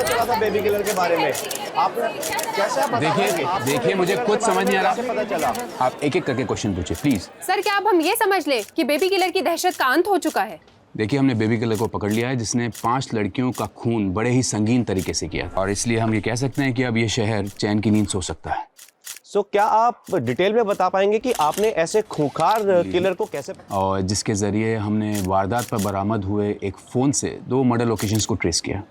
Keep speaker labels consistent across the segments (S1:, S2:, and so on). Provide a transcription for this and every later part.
S1: पता चला था बेबी किलर के बारे में? आप कैसे पता?
S2: देखिए मुझे कुछ समझ नहीं आ रहा।
S1: पता चला?
S2: आप एक एक करके क्वेश्चन पूछिए प्लीज।
S3: सर क्या अब हम ये समझ ले कि बेबी किलर की दहशत का अंत हो चुका है?
S2: देखिए हमने बेबी किलर को पकड़ लिया है जिसने 5 लड़कियों का खून बड़े ही संगीन तरीके से किया और इसलिए हम ये कह सकते हैं कि अब ये शहर चैन की नींद सो सकता है।
S1: सो क्या आप डिटेल में बता पाएंगे कि आपने ऐसे खूंखार किलर को कैसे,
S2: और जिसके जरिए हमने वारदात पर बरामद हुए एक फ़ोन से 2 मर्डर लोकेशंस को ट्रेस किया।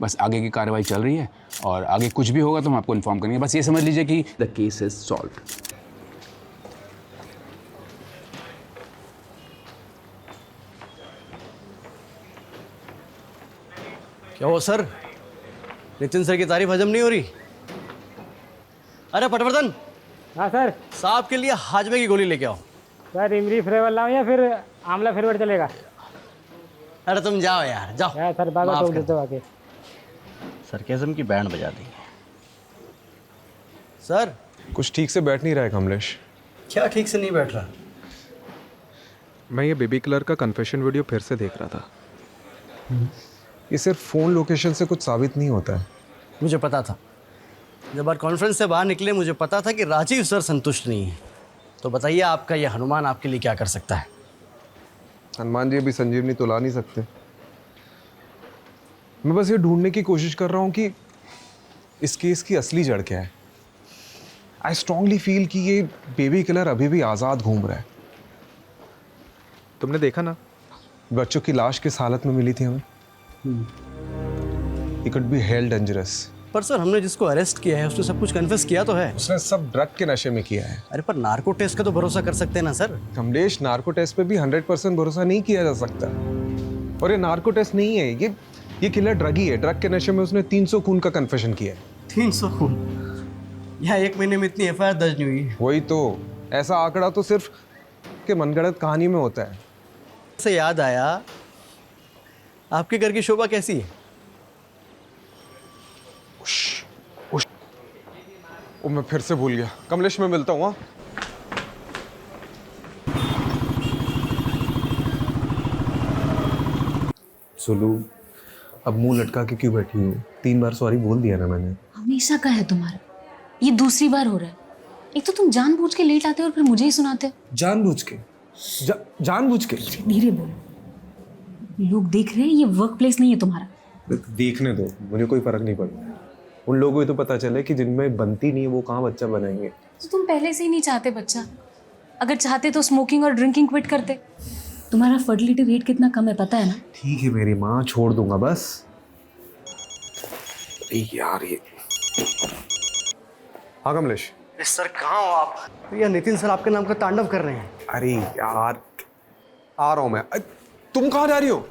S2: बस आगे की कार्रवाई चल रही है और आगे कुछ भी होगा तो हम आपको इन्फॉर्म करेंगे। बस ये समझ लीजिए कि द केस इज सॉल्व्ड।
S4: क्या हो सर, नितिन सर की तारीफ हजम नहीं हो रही? अरे पटवर्धन।
S5: हाँ सर।
S4: साहब के लिए हाजमे की गोली लेके आओ।
S5: सर इमली फ्लेवर लाऊं या फिर आंवला फ्लेवर चलेगा?
S4: अरे तुम जाओ यार, जाओ।
S5: यार सर बाबा टोक देते हो आके।
S4: सरकेज़म की बैंड बजा दी सर।
S6: कुछ ठीक से बैठ नहीं रहा है कमलेश।
S4: क्या ठीक से नहीं बैठ रहा?
S6: मैं ये बेबी किलर का कन्फेशन वीडियो फिर से देख रहा था। ये सिर्फ फ़ोन लोकेशन से कुछ साबित नहीं होता है।
S4: मुझे पता था, जब आज कॉन्फ्रेंस से बाहर निकले मुझे पता था कि राजीव सर संतुष्ट नहीं है। तो बताइए आपका ये हनुमान आपके लिए क्या कर सकता है?
S6: हनुमान जी अभी संजीवनी तो ला नहीं सकते। मैं बस ये ढूंढने की कोशिश कर रहा हूँ कि इस केस की असली जड़ क्या है। आई स्ट्रांगली फील कि ये बेबी किलर अभी भी आज़ाद घूम रहा है। तुमने देखा ना बच्चों की लाश किस हालत में मिली थी हमें। He could be hell dangerous।
S4: पर सर हमने जिसको अरेस्ट किया है उसने सब कुछ कन्फेस किया तो है।
S6: उसने सब ड्रग के नशे में किया है।
S4: अरे पर नार्को टेस्ट का तो भरोसा कर सकते हैं ना सर।
S6: कमलेश, नार्को टेस्ट पे भी 100% भरोसा नहीं किया जा सकता। और ये नार्को टेस्ट नहीं है, ये किलर ड्रग ही है। ड्रग के नशे में उसने 300 खून का कन्फेशन किया है।
S4: 300 खून? यहाँ 1 महीने में इतनी एफआईआर दर्ज नहीं हुई।
S6: वही तो, ऐसा आंकड़ा तो सिर्फ के मनगढ़ंत कहानी में होता है।
S4: से याद आया, आपके घर की शोभा कैसी है?
S6: वो मैं फिर से भूल गया। कमलेश मैं मिलता हूँ। सुलू, अब मुंह लटका के क्यों बैठी हूँ? 3 बार सॉरी बोल दिया ना मैंने।
S7: हमेशा का है तुम्हारा, ये दूसरी बार हो रहा है। एक तो तुम जानबूझ के लेट आते हो और फिर मुझे ही सुनाते हो।
S6: जानबूझ के? जानबूझ के?
S7: धीरे बोलो, लोग देख रहे हैं, ये वर्क प्लेस नहीं है तुम्हारा।
S6: देखने दो, मुझे कोई फर्क नहीं पड़ता। उन लोगों को तो पता चले कि जिनमें बनती नहीं है वो कहाँ बच्चा बनाएंगे।
S7: तो तुम पहले से ही नहीं चाहते बच्चा। अगर चाहते तो स्मोकिंग और ड्रिंकिंग क्विट करते। तुम्हारा फर्टिलिटी रेट कितना कम है पता है ना?
S6: ठीक है मेरी माँ, छोड़ दूंगा बस। यार ये, हाँ कमलेश।
S4: सर कहाँ हो आप? भैया नितिन सर आपके नाम का तांडव कर रहे हैं।
S6: अरे यार आ रहा हूँ मैं। तुम कहाँ जा रही हो?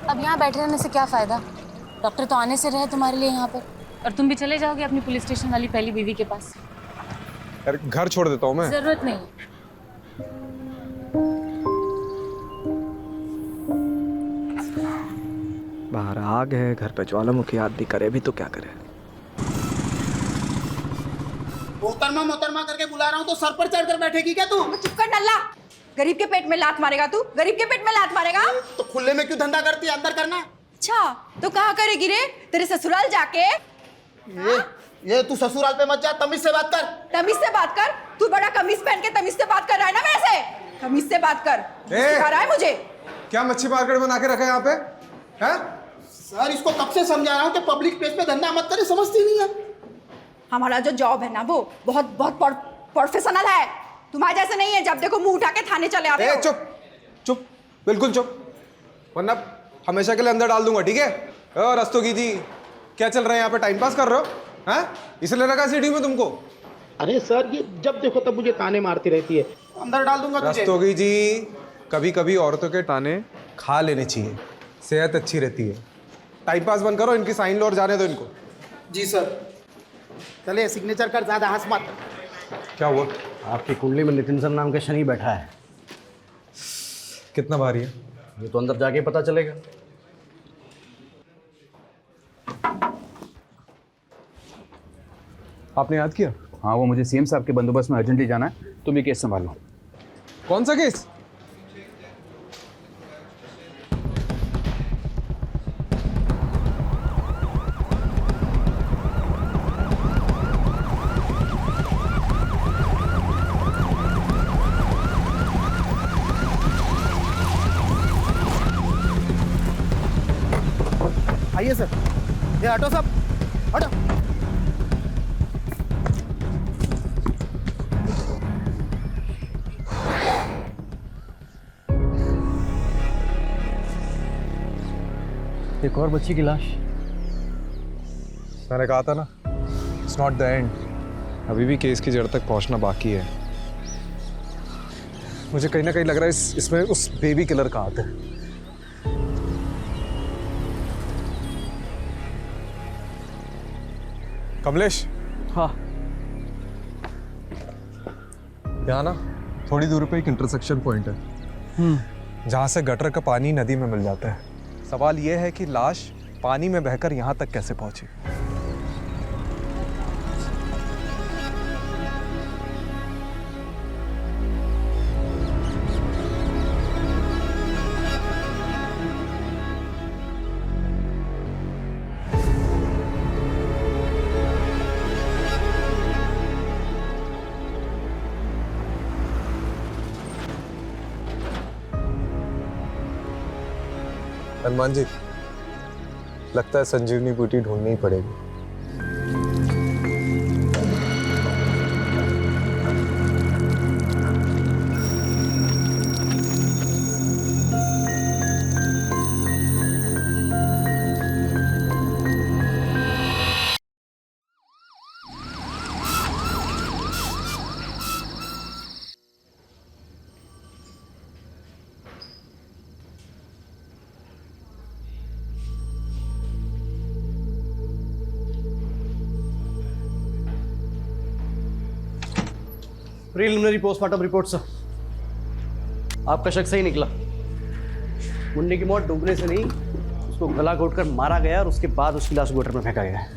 S7: अब यहाँ बैठे रहने से क्या फायदा? डॉक्टर तो आने से रहे तुम्हारे लिए यहाँ पर, और तुम भी चले जाओगे अपनी पुलिस स्टेशन वाली पहली बीवी के पास।
S6: यार घर छोड़ देता हूँ मैं।
S7: जरूरत नहीं।
S8: बाहर आग है, घर पे ज्वालामुखी आदमी करे भी तो क्या करे।
S9: मोहतरमा करके बुला रहा हूँ तो सर पर चढ़कर बैठेगी क्या तू?
S10: चुप कर नल्ला। गरीब के पेट में लात मारेगा तू? गरीब के पेट में लात मारेगा?
S9: तो खुले में क्यों धंधा करती है? अंदर करना।
S10: अच्छा तो कहाँ करेगी रे? तेरे ससुराल जाके?
S9: ये तू ससुराल पे मत जा, तमीज से बात कर।
S10: तमीज से बात कर? तू बड़ा कमीज पहन के तमीज से बात कर रहा है ना मेरे से? तमीज से बात कर। सिखा रहा है मुझे?
S6: क्या मच्छी मार्केट बना के रखा है यहाँ पे? हैं?
S9: सर इसको कब से समझा रहा हूँ कि पब्लिक प्लेस पे धंधा मत करे, समझती नहीं है।
S10: हमारा जो जॉब है ना वो बहुत प्रोफेशनल है। तुम्हारे जैसे नहीं है, जब देखो मुंह उठा के थाने चले आते हो।
S6: चुप चुप, बिल्कुल चुप, वरना हमेशा के लिए अंदर डाल दूंगा। ठीक है? रस्तोगी जी, क्या चल रहा है यहाँ पे? टाइम पास कर रहे हो? हैं? इसलिए रखा सीढ़ी में तुमको?
S9: अरे सर ये जब देखो तब मुझे ताने मारती रहती है। अंदर डाल दूंगा तुझे।
S6: रस्तोगी जी, कभी कभी औरतों के ताने खा लेने चाहिए, सेहत अच्छी रहती है। टाइम पास बंद करो, इनकी साइन लो और जाने दो इनको।
S9: जी सर। चले सिग्नेचर कर, ज्यादा हंस मत।
S6: क्या हुआ?
S4: आपकी कुंडली में नितिन सर नाम का शनि बैठा है।
S6: कितना भारी है?
S4: ये तो अंदर जाके पता चलेगा।
S6: आपने याद किया?
S2: हाँ, वो मुझे सीएम साहब के बंदोबस्त में अर्जेंटली जाना है, तुम ये केस संभालो।
S6: कौन सा केस?
S9: आइए सर, ये हटो सब, हटो।
S4: एक और बच्ची की लाश।
S6: मैंने कहा था ना, इट्स नॉट द एंड। अभी भी केस की जड़ तक पहुंचना बाकी है। मुझे कहीं ना कहीं लग रहा है इसमें उस बेबी किलर का हाथ है। कमलेश।
S4: हाँ।
S6: यहाँ ना थोड़ी दूर पे एक इंटरसेक्शन पॉइंट है जहाँ से गटर का पानी नदी में मिल जाता है। सवाल यह है कि लाश पानी में बहकर यहाँ तक कैसे पहुंची। हनुमान जी, लगता है संजीवनी बूटी ढूंढनी ही पड़ेगी।
S4: Preliminary postmortem report sir. आपका शक सही निकला। मुन्नी की मौत डूबने से नहीं, उसको गला घोटकर मारा गया और उसके बाद उसकी लाश गटर में फेंका गया है।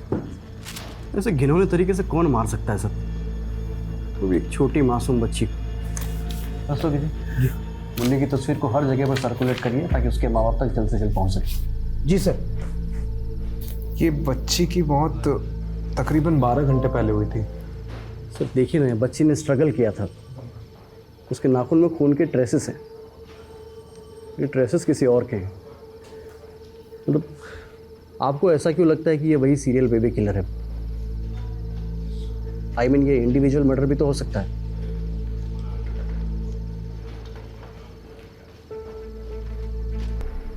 S4: ऐसे घिनौने तरीके से कौन मार सकता है सर, वो भी एक छोटी मासूम बच्ची को। जी, मुन्नी की तस्वीर को हर जगह पर सर्कुलेट करिए ताकि उसके माँ बाप तक जल्द से जल्द पहुँच सके।
S9: जी सर।
S6: ये बच्ची की मौत तकरीबन 12 घंटे पहले हुई थी।
S4: सर देखिए ना, बच्ची ने स्ट्रगल किया था, उसके नाखून में खून के ट्रेसेस हैं। ये ट्रेसेस किसी और के हैं। मतलब आपको ऐसा क्यों लगता है कि ये वही सीरियल बेबी किलर है? आई मीन ये इंडिविजुअल मर्डर भी तो हो सकता है।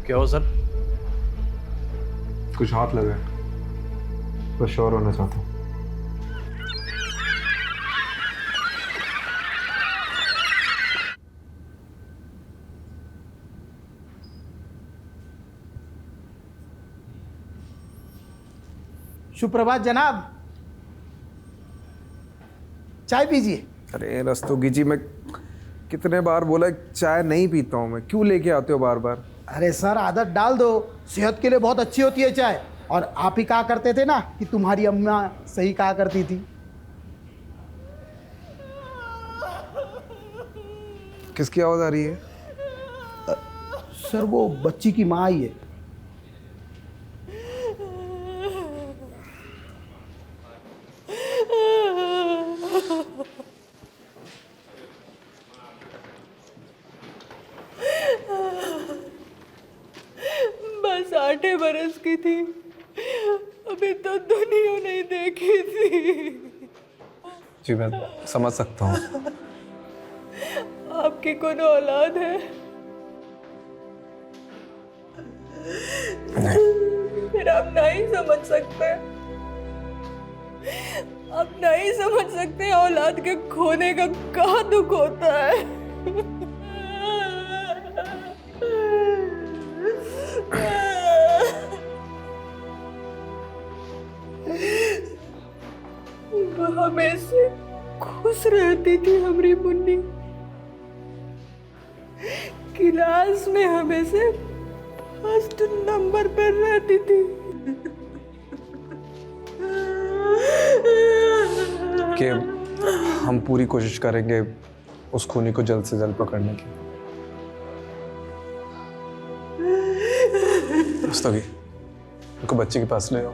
S4: क्या हो सर?
S6: कुछ हाथ लगा, तो श्योर होना चाहता हूँ।
S9: सुप्रभात जनाब, चाय पीजिए।
S6: अरे रस्तोगी जी, मैं कितने बार बोला चाय नहीं पीता हूँ मैं, क्यों लेके आते हो बार बार?
S9: अरे सर, आदत डाल दो, सेहत के लिए बहुत अच्छी होती है चाय। और आप ही कहा करते थे ना कि तुम्हारी अम्मा सही कहा करती थी।
S6: किसकी आवाज आ रही है?
S9: सर वो बच्ची की माँ आई है।
S10: बस 8 बरस की थी, अभी तो दुनिया नहीं देखी थी।
S6: जी मैं समझ सकता हूँ।
S10: आपकी कौन औलाद है? फिर आप नहीं समझ सकते, आप नहीं समझ सकते औलाद के खोने का क्या दुख होता है। वो हमेशा खुश रहती थी हमारी मुन्नी, क्लास में हमेशा फर्स्ट नंबर पर रहती थी।
S6: कि हम पूरी कोशिश करेंगे उस खूनी को जल्द से जल्द पकड़ने की। रस्तोगी, उनको बच्चे के पास ले आओ।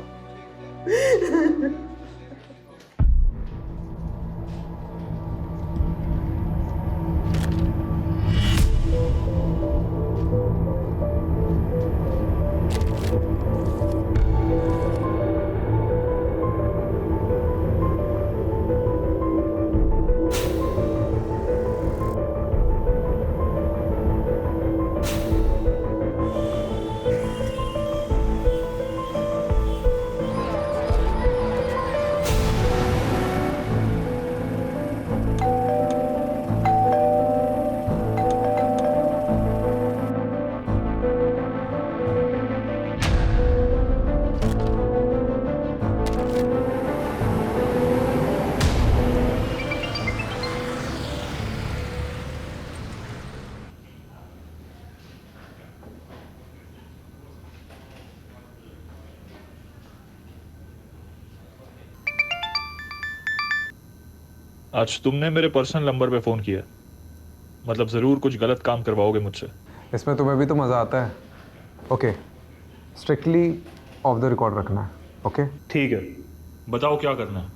S11: आज तुमने मेरे पर्सनल नंबर पे फ़ोन किया, मतलब ज़रूर कुछ गलत काम करवाओगे मुझसे।
S6: इसमें तुम्हें भी तो मज़ा आता है। Okay, strictly of the record रखना है। ओके
S11: ठीक है, बताओ क्या करना है।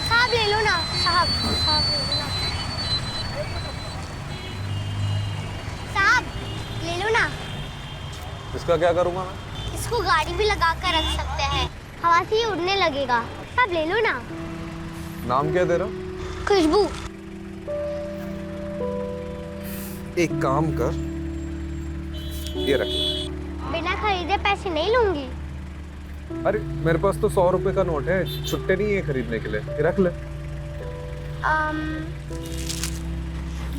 S12: साहब ले लो ना, साहब साहब ले लो ना, साहब ले लो ना।
S6: इसका क्या करूँगा मैं?
S12: इसको गाड़ी भी लगा कर रख सकते हैं, हवा से ही उड़ने लगेगा। साहब ले लो ना।
S6: नाम क्या दे रहा?
S12: खुशबू।
S6: एक काम कर, ये रख।
S12: बिना खरीदे पैसे नहीं लूंगी।
S6: अरे मेरे पास तो 100 रुपए का नोट है, छुट्टे नहीं है खरीदने के लिए, ये रख ले।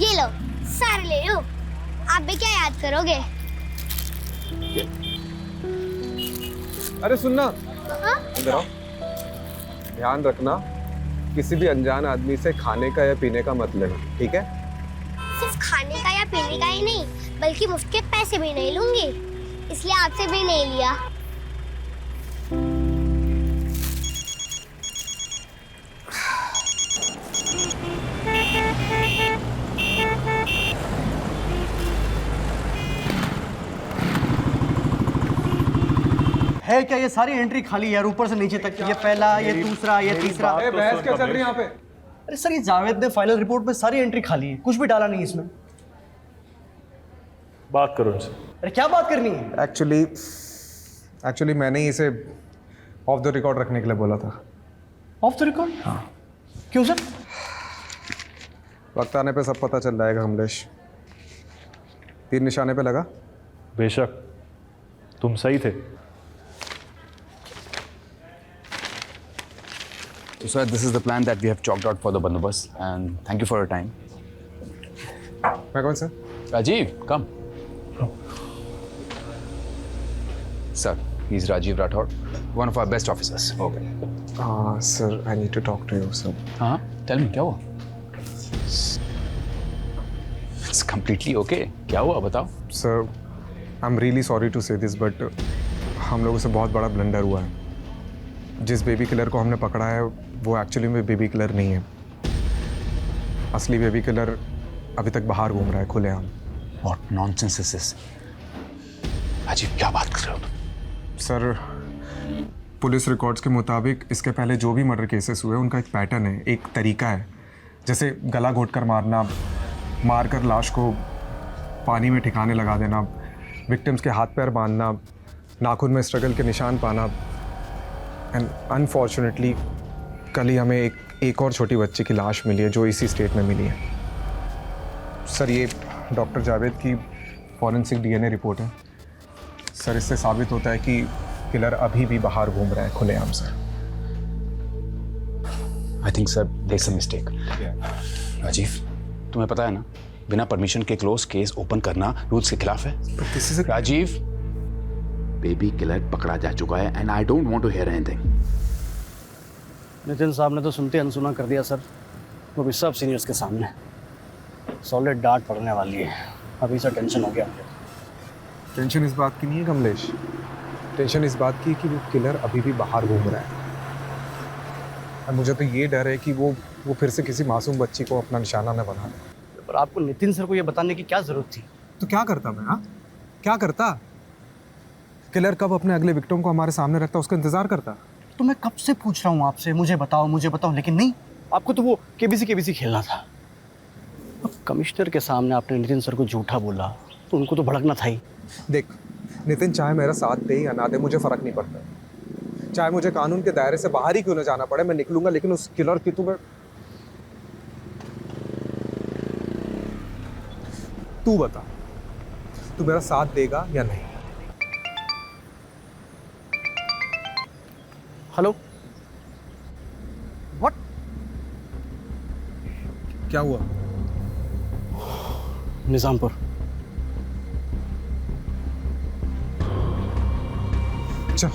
S12: ये लो, सारे ले लो। आप भी क्या याद करोगे?
S6: अरे सुनना,
S12: हाँ?
S6: इधर आओ। ध्यान रखना, किसी भी अनजान आदमी से खाने का या पीने का मत लेना, ठीक है?
S12: सिर्फ खाने का या पीने का ही नहीं, बल्कि मुफ्त के पैसे भी नहीं लूंगी, इसलिए आपसे भी नहीं लिया।
S4: है क्या ये सारी एंट्री खाली है यार, ऊपर से नीचे तक। ये पहला, ये दूसरा, ये तीसरा।
S6: बहस क्या चल रही है यहाँ पे?
S4: अरे सर, ये जावेद ने फाइनल रिपोर्ट में सारी एंट्री खाली है, कुछ भी डाला नहीं इसमें।
S11: बात करो इनसे।
S4: अरे क्या बात करनी है?
S6: एक्चुअली मैंने ही इसे ऑफ द रिकॉर्ड रखने के लिए बोला था।
S4: Of the record? हाँ। क्यों सर?
S6: वक्त आने पे सब पता चल जाएगा कमलेश। तीर निशाने पे लगा?
S11: बेशक, तुम सही थे।
S2: So sir, this is the plan that we have chalked out for the bandobast, and thank you for your time.
S6: मैं कौन sir?
S2: Rajiv, come. Sir, he's Rajiv Rathod, one of our best officers. Okay.
S6: Sir, I need to talk to you, sir.
S2: हाँ, tell me, क्या हुआ? It's completely okay. क्या हुआ, बताओ?
S6: Sir, I'm really sorry to say this, but हम लोगों से बहुत बड़ा ब्लंडर हुआ है। जिस बेबी किलर को हमने पकड़ा है वो एक्चुअली में बेबी किलर नहीं है। असली बेबी किलर अभी तक बाहर घूम रहा है खुलेआम।
S2: What nonsense is this? Rajiv, क्या बात कर रहे हो तुम?
S6: सर, पुलिस रिकॉर्ड्स के मुताबिक इसके पहले जो भी मर्डर केसेस हुए उनका एक पैटर्न है, एक तरीका है। जैसे गला घोंटकर मारना, मारकर लाश को पानी में ठिकाने लगा देना, विक्टिम्स के हाथ पैर बांधना, नाखून में स्ट्रगल के निशान पाना। एंड अनफॉर्चुनेटली कल ही हमें एक और छोटी बच्ची की लाश मिली है जो इसी स्टेट में मिली है। सर, ये डॉक्टर जावेद की फॉरेंसिक डीएनए रिपोर्ट है। सर, इससे साबित होता है कि किलर अभी भी बाहर घूम रहा है खुलेआम। Sir,
S2: I think sir, there's a mistake. Rajiv, तुम्हें पता है ना, बिना परमिशन के क्लोज केस ओपन करना रूल्स के खिलाफ है। राजीव, बेबी किलर पकड़ा जा चुका है and I don't want to hear anything.
S4: Nitin साहब ने तो सुनते अनसुना कर दिया सर, वो भी सब सीनियर्स के सामने। सॉलिड डांट पड़ने वाली है। अभी से टेंशन हो गया मुझे।
S6: टेंशन इस बात की नहीं है कमलेश, टेंशन इस बात की कि वो किलर अभी भी बाहर घूम रहा है। और मुझे तो ये डर है कि वो फिर से किसी मासूम बच्ची को अपना निशाना न बना दे।
S4: पर आपको नितिन सर को ये बताने की क्या जरूरत थी?
S6: तो क्या करता मैं? हाँ, क्या करता? किलर कब अपने अगले विक्टिम को हमारे सामने रखता, उसका इंतजार करता।
S4: तो मैं कब से पूछ रहा हूँ आपसे, मुझे बताओ, लेकिन नहीं, आपको तो वो केबीसी खेलना था। अब कमिश्नर के सामने आपने नितिन सर को झूठा बोला तो उनको तो भड़कना था ही।
S6: देख नितिन, चाहे मेरा साथ दे या ना दे मुझे फ़र्क नहीं पड़ता। चाहे मुझे कानून के दायरे से बाहर ही क्यों ना जाना पड़े, मैं निकलूंगा, लेकिन उस किलर की तू बता, तू मेरा साथ देगा या नहीं?
S4: Hello, what?
S6: क्या हुआ?
S4: निजामपुर।
S6: चल।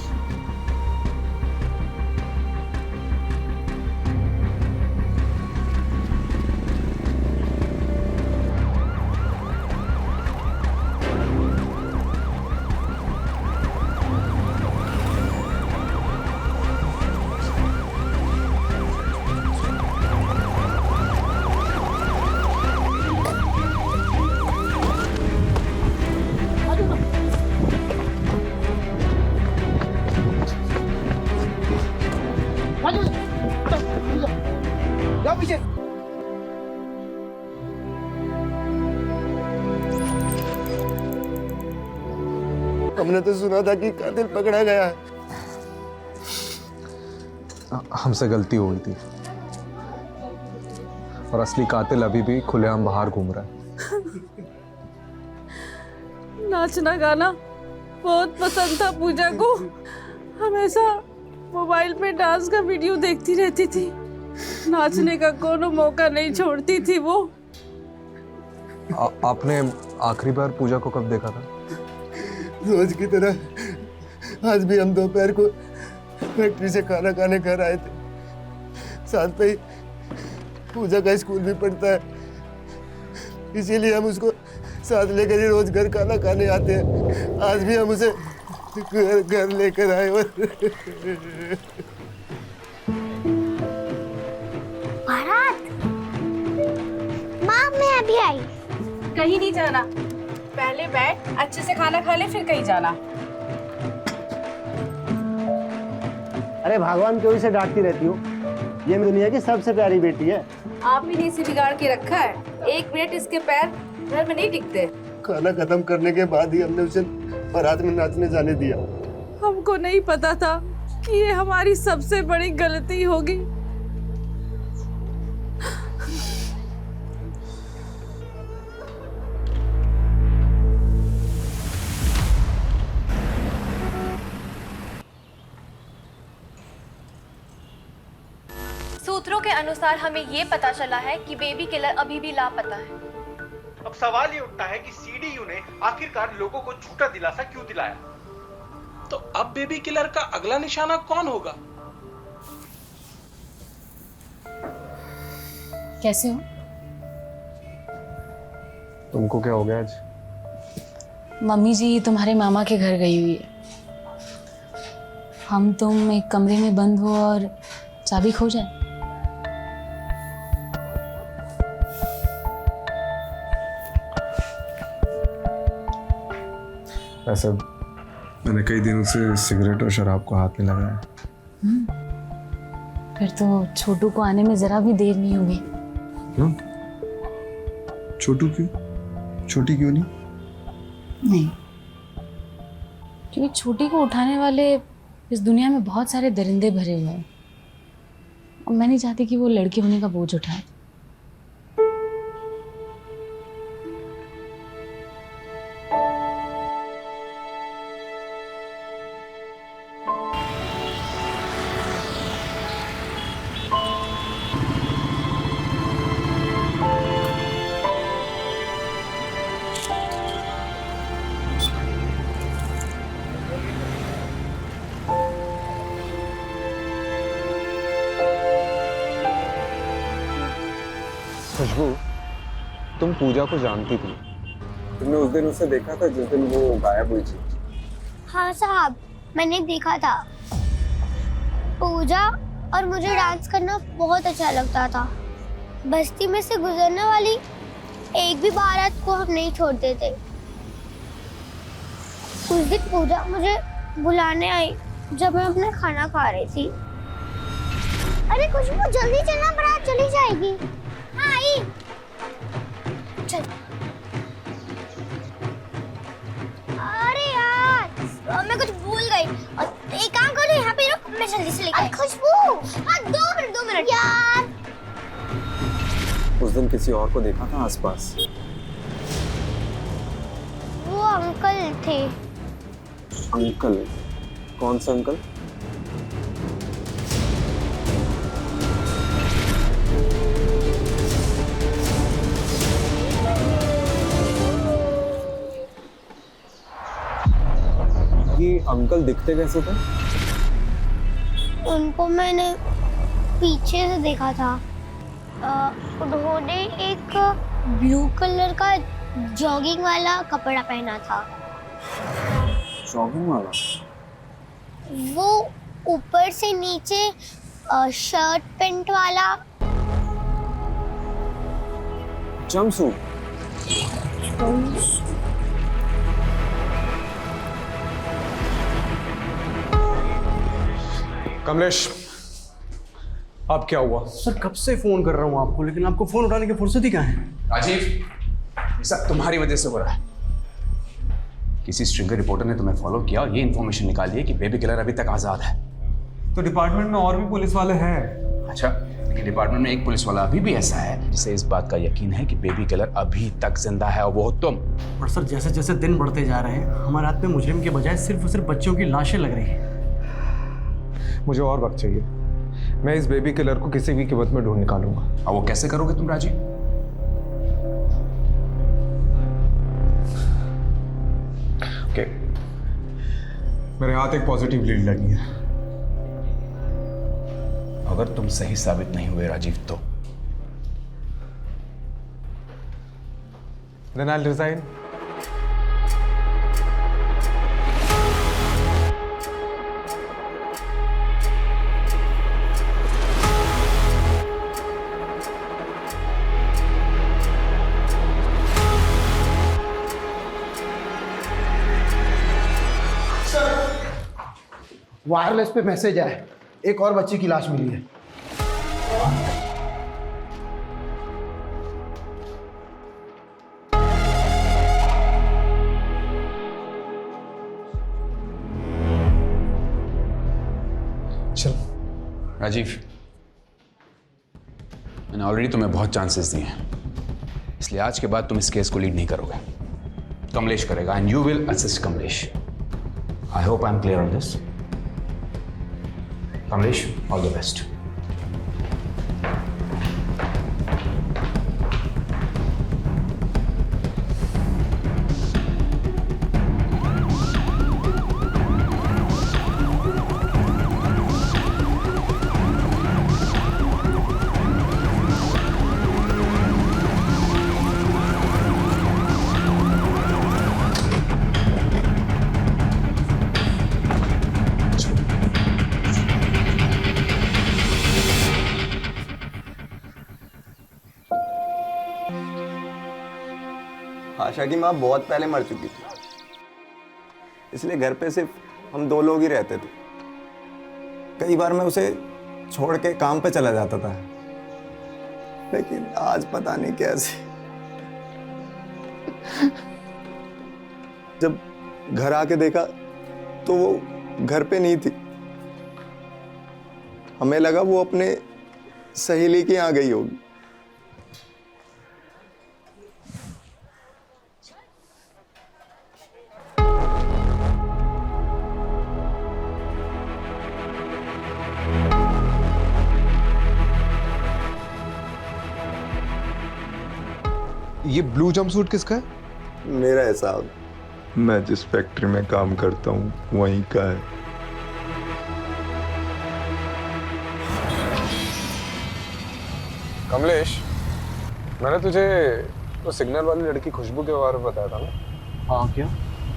S13: मैंने तो सुना था कि कातिल पकड़ा गया है।
S6: हमसे गलती हो गई थी और असली कातिल अभी भी खुलेआम बाहर घूम रहा है।
S7: नाचना गाना बहुत पसंद था पूजा को। हमेशा मोबाइल पे डांस का वीडियो देखती रहती थी। नाचने का कोनो मौका नहीं छोड़ती थी वो।
S6: आपने आखिरी बार पूजा को कब देखा था?
S13: रोज की तरह आज भी हम दोपहर को फैक्ट्री से खाना खाने घर आए थे। साथ पे ही पूजा का स्कूल भी पढ़ता है, इसीलिए हम उसको साथ लेकर ही रोज घर खाना खाने आते हैं। आज भी हम उसे घर लेकर आए। और
S12: भारत, माँ मैं अभी आई।
S7: कहीं नहीं जाना, पहले बैठ अच्छे से खाना खा ले फिर कहीं जाना।
S4: अरे भगवान क्यों इसे डांटती रहती हो? ये दुनिया की सबसे प्यारी बेटी है।
S7: आप ही ने इसे बिगाड़ के रखा है। 1 मिनट इसके पैर घर में नहीं टिकते।
S13: खाना खत्म करने के बाद ही हमने उसे बारात में नाचने जाने दिया।
S7: हमको नहीं पता था कि ये हमारी सबसे बड़ी गलती होगी।
S3: सूत्रों के अनुसार हमें ये पता चला है कि बेबी किलर अभी भी लापता है।
S14: अब सवाल ये उठता है कि सीडीयू ने आखिरकार लोगों को झूठा दिलासा क्यों दिलाया?
S15: तो अब बेबी किलर का अगला निशाना कौन होगा?
S7: कैसे हो?
S6: तुमको क्या हो गया आज?
S7: मम्मी जी तुम्हारे मामा के घर गई हुई है। हम तुम एक कमरे में बंद हो और चाबी खो जाए।
S6: ऐसा मैंने कई दिनों से सिगरेट और शराब को हाथ नहीं लगाया।
S7: फिर तो छोटू को आने में जरा भी देर नहीं होगी।
S6: क्यों? छोटू क्यों? छोटी क्यों नहीं?
S7: नहीं, क्योंकि छोटी को उठाने वाले इस दुनिया में बहुत सारे दरिंदे भरे हुए हैं और मैं नहीं चाहती कि वो लड़के होने का बोझ उठाए।
S6: खुशबू, तुम पूजा को जानती थी। तुमने उस दिन उसे देखा था जिस दिन वो गायब हुई थी?
S12: हाँ साहब, मैंने देखा था। पूजा और मुझे डांस करना बहुत अच्छा लगता था। बस्ती में से गुजरने वाली एक भी बारात को हम नहीं छोड़ते थे। उस दिन पूजा मुझे बुलाने आई जब मैं अपना खाना खा रही थी। अरे खुशबू जल्दी चलना, बारात चली जाएगी। हाँ आई। चल। अरे यार मैं कुछ भूल गई। एक काम करो, यहाँ पे रुक, मैं जल्दी से लेकर। खुशबू हाँ 2 मिनट यार।
S6: उस दिन किसी और को देखा था आसपास?
S12: वो अंकल थे।
S6: अंकल? कौन सा अंकल? ये अंकल दिखते कैसे थे?
S12: उनको मैंने पीछे से देखा था। उन्होंने एक ब्लू कलर का जॉगिंग वाला कपड़ा पहना था।
S6: जॉगिंग वाला?
S12: वो ऊपर से नीचे शर्ट पैंट वाला।
S6: जंपसूट? कमलेश, अब क्या हुआ?
S4: सर कब से फोन कर रहा हूँ आपको, लेकिन आपको फोन उठाने की फुर्सत ही कहाँ है?
S2: राजीव, ये सब तुम्हारी वजह से हो रहा है। किसी स्ट्रिंगर रिपोर्टर ने तुम्हें फॉलो किया और ये इन्फॉर्मेशन निकाली है कि बेबी किलर अभी तक आज़ाद है।
S6: तो डिपार्टमेंट में और भी पुलिस वाले हैं।
S2: अच्छा, लेकिन डिपार्टमेंट में एक पुलिस वाला अभी भी ऐसा है जिसे इस बात का यकीन है कि बेबी किलर अभी तक जिंदा है, और वो तुम।
S4: पर सर, जैसे जैसे दिन बढ़ते जा रहे हैं हमारे हाथ में मुजरिम के बजाय सिर्फ और सिर्फ बच्चों की लाशें लग रही हैं।
S6: मुझे और वक्त चाहिए। मैं इस बेबी किलर को किसी भी कीमत में ढूंढ निकालूंगा।
S2: और वो कैसे करोगे तुम राजीव?
S6: ओके, मेरे हाथ एक पॉजिटिव लीड लगी है।
S2: अगर तुम सही साबित नहीं हुए राजीव तो
S6: Then I'll resign.
S9: वायरलेस पे मैसेज आया, एक और बच्ची की लाश मिली है।
S6: चल
S2: राजीव, मैंने ऑलरेडी तुम्हें बहुत चांसेस दिए हैं, इसलिए आज के बाद तुम इस केस को लीड नहीं करोगे। कमलेश करेगा and you will assist Kamlesh. I hope I am clear on this. Kamlesh, all the best.
S16: Asha की माँ बहुत पहले मर चुकी थी, इसलिए घर पे सिर्फ हम दो लोग ही रहते थे। कई बार मैं उसे छोड़ के काम पे चला जाता था, लेकिन आज पता नहीं कैसे जब घर आके देखा तो वो घर पे नहीं थी। हमें लगा वो अपने सहेली के यहाँ गई होगी।
S6: ये ब्लू जंपसूट किसका है?
S16: मेरा है साहब, मैं जिस फैक्ट्री में काम करता हूँ वहीं का है।
S6: कमलेश, मैंने तुझे तो सिग्नल वाली लड़की खुशबू के बारे में बताया था ना?
S4: हाँ, क्या?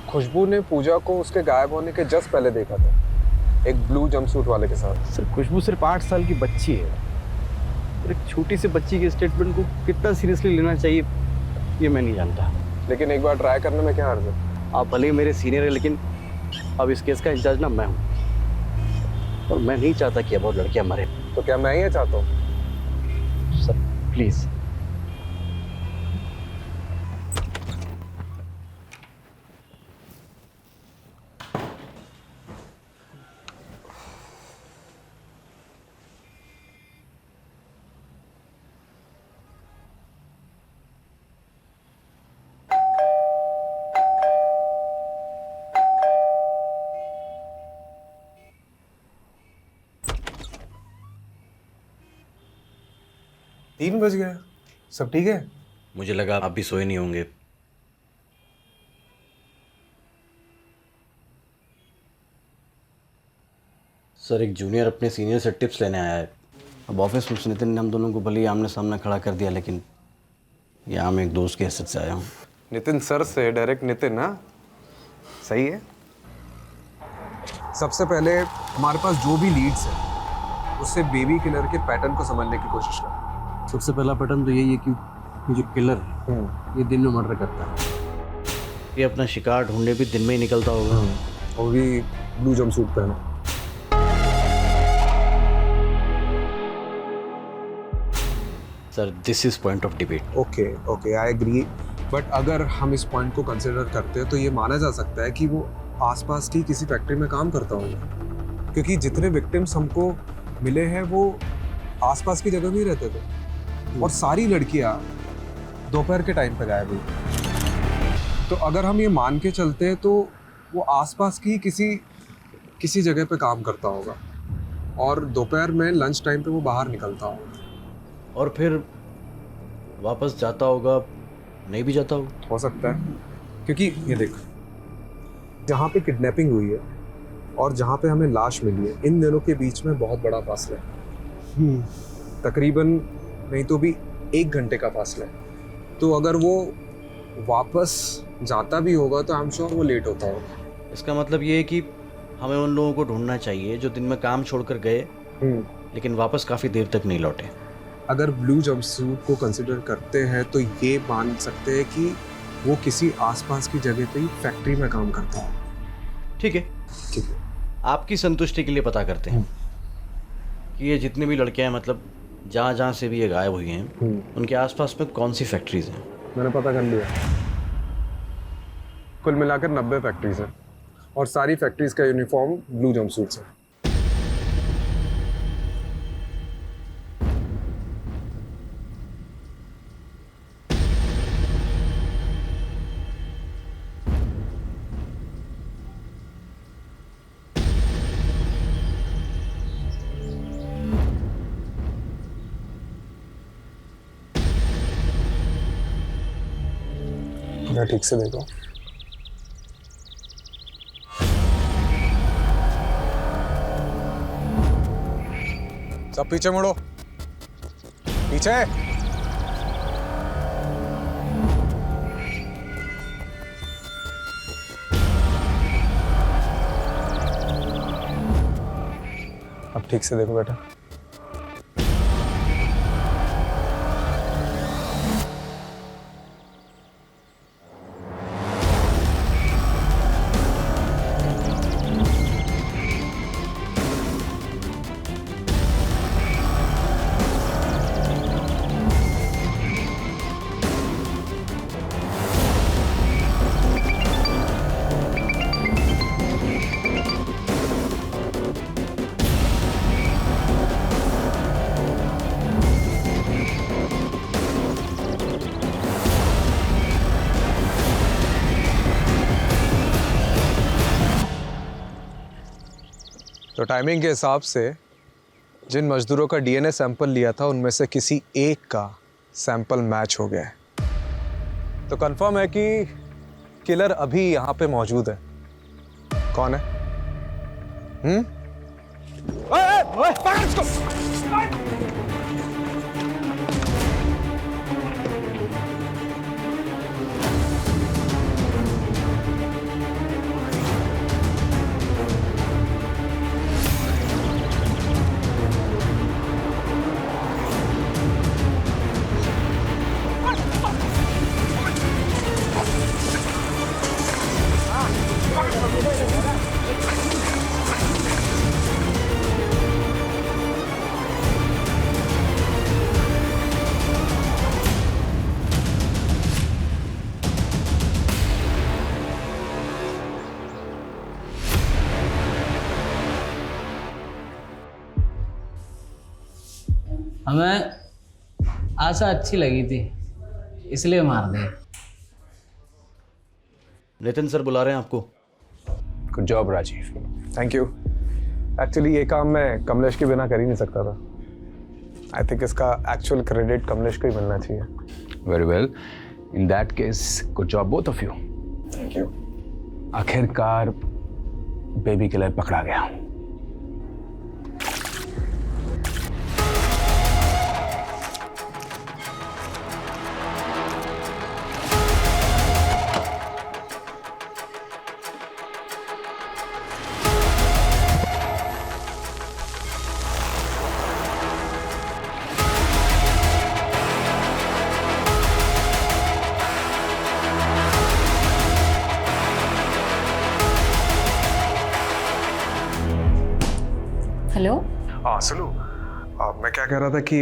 S6: खुशबू ने पूजा को उसके गायब होने के जस्ट पहले देखा था, एक ब्लू जंपसूट वाले के साथ।
S4: सर, खुशबू सिर्फ 8 साल की बच्ची है। एक छोटी सी बच्ची के स्टेटमेंट को कितना सीरियसली लेना चाहिए ये मैं नहीं जानता।
S6: लेकिन एक बार ट्राई करने में क्या हर्ज है?
S4: आप भले ही मेरे सीनियर है, लेकिन अब इस केस का इंचार्ज ना मैं हूँ, और मैं नहीं चाहता कि अब और लड़कियां मरे।
S6: तो क्या मैं ये चाहता हूँ?
S4: Sir please.
S6: तीन बज गया, सब ठीक है?
S4: मुझे लगा आप भी सोए नहीं होंगे। सर, एक जूनियर अपने सीनियर से टिप्स लेने आया है। अब ऑफिस में नितिन ने हम दोनों को भले ही आमने सामने खड़ा कर दिया, लेकिन यहाँ मैं एक दोस्त के हैसियत से आया हूँ।
S6: नितिन सर से डायरेक्ट नितिन ना? सही है। सबसे पहले हमारे पास जो भी लीड्स है उससे बेबी किलर के पैटर्न को समझने की कोशिश कर।
S4: सबसे पहला पैटर्न तो यही है कि ये जो किलर है ये दिन में मर्डर करता है। ये अपना शिकार ढूंढने भी दिन में ही निकलता होगा,
S6: और भी ब्लू जंपसूट पहना।
S4: Sir, this is point of debate.
S6: Okay, I agree, but अगर हम इस पॉइंट को कंसिडर करते हैं तो ये माना जा सकता है कि वो आसपास की किसी फैक्ट्री में काम करता होगा, क्योंकि जितने विक्टिम्स हमको मिले हैं वो आसपास की जगह में ही रहते थे और सारी लड़कियां दोपहर के टाइम पे गायब हुई। तो अगर हम ये मान के चलते हैं तो वो आसपास की किसी जगह पे काम करता होगा और दोपहर में लंच टाइम पे वो बाहर निकलता होगा
S4: और फिर वापस जाता होगा, नहीं भी जाता होगा।
S6: हो सकता है, क्योंकि ये देख, जहाँ पे किडनैपिंग हुई है और जहाँ पे हमें लाश मिली है, इन दोनों के बीच में बहुत बड़ा फासला है। तकरीबन नहीं तो भी 1 घंटे का फासला है। तो अगर वो वापस जाता भी होगा तो आई एम श्योर वो लेट होता होगा।
S4: इसका मतलब ये है कि हमें उन लोगों को ढूंढना चाहिए जो दिन में काम छोड़कर गए लेकिन वापस काफ़ी देर तक नहीं लौटे।
S6: अगर ब्लू जंपसूट को कंसिडर करते हैं तो ये मान सकते हैं कि वो किसी आसपास की जगह पे ही फैक्ट्री में काम करता है।
S4: ठीक है,
S6: ठीक है।
S4: आपकी संतुष्टि के लिए पता करते हैं कि ये जितने भी लड़कियां हैं, मतलब जहाँ जहाँ से भी ये गायब हुई हैं, उनके आसपास में कौन सी फैक्ट्रीज हैं।
S6: मैंने पता कर लिया, कुल मिलाकर 90 फैक्ट्रीज हैं और सारी फैक्ट्रीज का यूनिफॉर्म ब्लू जंपसूट्स है। ठीक से देखो। सब पीछे मुड़ो, पीछे। अब ठीक से देखो बेटा। तो टाइमिंग के हिसाब से जिन मजदूरों का डीएनए सैंपल लिया था उनमें से किसी एक का सैंपल मैच हो गया है। तो कंफर्म है कि किलर अभी यहाँ पे मौजूद है। कौन है? ओए, पकड़ इसको।
S17: हमें आशा अच्छी लगी थी इसलिए मार दे।
S4: नितिन सर बुला रहे हैं आपको।
S2: Good job Rajiv.
S6: Thank you. Actually ये काम मैं कमलेश के बिना कर ही नहीं सकता था। आई थिंक इसका एक्चुअल क्रेडिट कमलेश को ही मिलना चाहिए।
S2: Very well, in that case good job both of you.
S6: Thank you.
S2: आखिरकार बेबी किलर पकड़ा गया।
S18: हेलो।
S6: हाँ सुनो, मैं क्या कह रहा था कि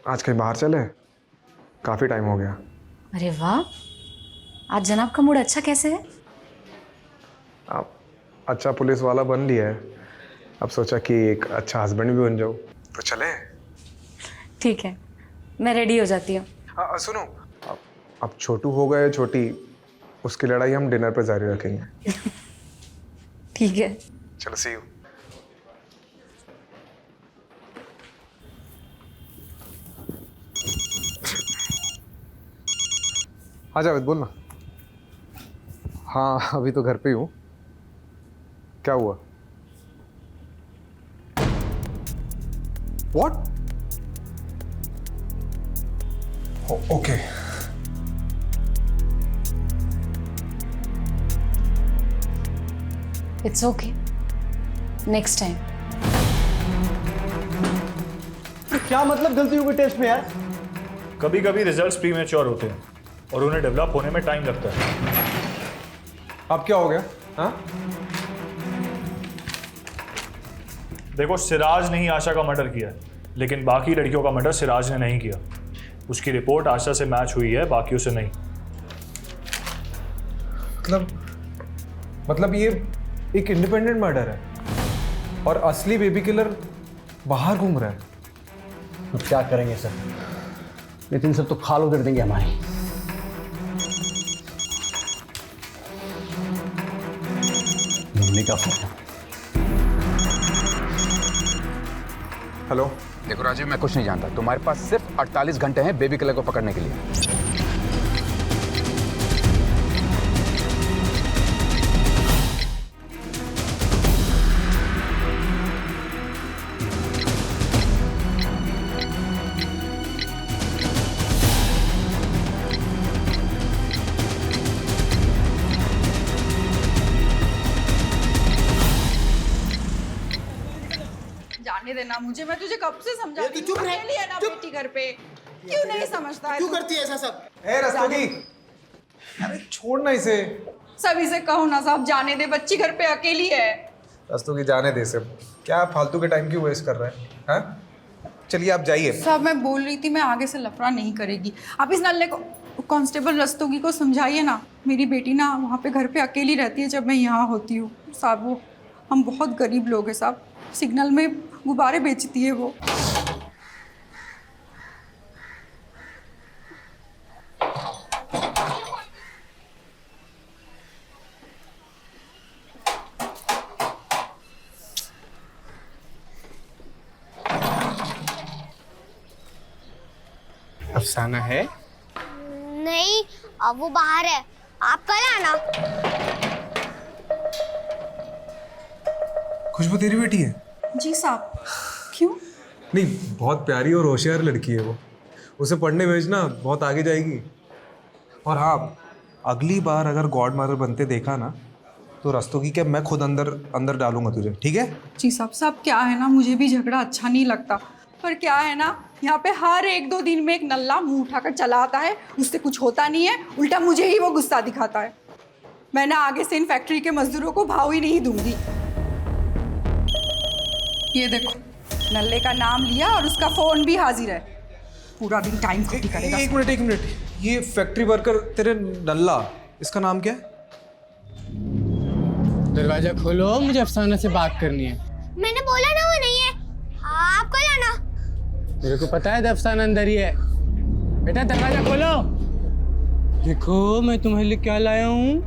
S6: आज कहीं बाहर चले, काफ़ी टाइम हो गया।
S18: अरे वाह, आज जनाब का मूड अच्छा कैसे है?
S6: आप अच्छा पुलिस वाला बन लिया है, अब सोचा कि एक अच्छा हस्बैंड भी बन जाऊँ। तो चले?
S18: ठीक है, मैं रेडी हो जाती हूँ।
S6: सुनो, अब छोटू हो गए छोटी, उसकी लड़ाई हम डिनर पे जारी रखेंगे।
S18: ठीक है,
S6: चलो सी यू। हाँ जावेद बोल ना। हाँ अभी तो घर पे ही हूँ। क्या हुआ? What? Okay.
S18: It's okay, next time.
S4: क्या मतलब गलती हो गई टेस्ट में यार?
S11: कभी कभी रिजल्ट्स प्रीमेच्योर होते हैं और उन्हें डेवलप होने में टाइम लगता है।
S6: अब क्या हो गया? हाँ?
S11: देखो, सिराज ने ही आशा का मर्डर किया है, लेकिन बाकी लड़कियों का मर्डर सिराज ने नहीं किया। उसकी रिपोर्ट आशा से मैच हुई है, बाकियों से नहीं।
S6: मतलब ये एक इंडिपेंडेंट मर्डर है और असली बेबी किलर बाहर घूम रहा है।
S4: अब क्या करेंगे सर? नितिन सब तो खाल उधर देंगे हमारी। का फोन।
S6: हेलो।
S2: देखो राजीव, मैं कुछ नहीं जानता। तुम्हारे पास सिर्फ 48 घंटे हैं बेबी किलर को पकड़ने के लिए।
S10: जाने देना मुझे, मैं तुझे कब से समझा रही हूं। चुप रह, लिया ना बेटी घर पे, क्यों नहीं समझता है?
S9: क्यों करती है ऐसा सब?
S6: ए रस्तोगी, अरे छोड़ना इसे।
S10: सभी से कहो ना साहब, जाने दे, बच्ची घर पे अकेली है।
S6: रस्तोगी जाने दे सब, क्या फालतू के टाइम क्यों वेस्ट कर रहा है? हाँ? चलिए आप जाइए।
S10: साहब मैं बोल रही थी, मैं आगे से लफड़ा नहीं करेगी। आप इस नल्ले को, कांस्टेबल रस्तोगी को समझाइए ना। मेरी बेटी ना वहाँ पे घर पे अकेली रहती है जब मैं यहाँ होती हूँ साहब। वो हम बहुत गरीब लोग हैं साहब, सिग्नल में गुब्बारे बेचती है वो।
S8: अफसाना है?
S12: नहीं, अब वो बाहर है, आप कल आना।
S6: खुशबू तेरी बेटी है?
S10: जी साहब। क्यों?
S6: नहीं, बहुत प्यारी और होशियार लड़की है वो। उसे पढ़ने भेजना, बहुत आगे जाएगी। और हाँ, अगली बार अगर गॉड मदर बनते देखा ना, तो रस्तोगी के मैं खुद अंदर डालूंगा तुझे, ठीक है?
S10: जी साहब। साहब क्या है ना, मुझे भी झगड़ा अच्छा नहीं लगता, पर क्या है ना, यहाँ पे हर 1-2 दिन में एक नल्ला मुंह उठाकर चला आता है, उससे कुछ होता नहीं है, उल्टा मुझे ही वो गुस्सा दिखाता है। मैं ना आगे से इन फैक्ट्री के मजदूरों को भाव ही नहीं दूंगी। ये देखो, नल्ले का नाम लिया और उसका फोन भी हाजिर है। पूरा दिन टाइम खोटी करेगा।
S6: एक मिनट, ये फैक्ट्री वर्कर तेरे नल्ला, इसका नाम क्या है?
S17: दरवाजा खोलो, मुझे अफसाना से बात करनी है।
S12: मैंने बोला ना वो नहीं है, आप कल आना।
S17: मेरे को पता है अफसाना अंदर ही है। बेटा दरवाजा खोलो। देखो मैं तुम्हारे लिए क्या लाया हूँ।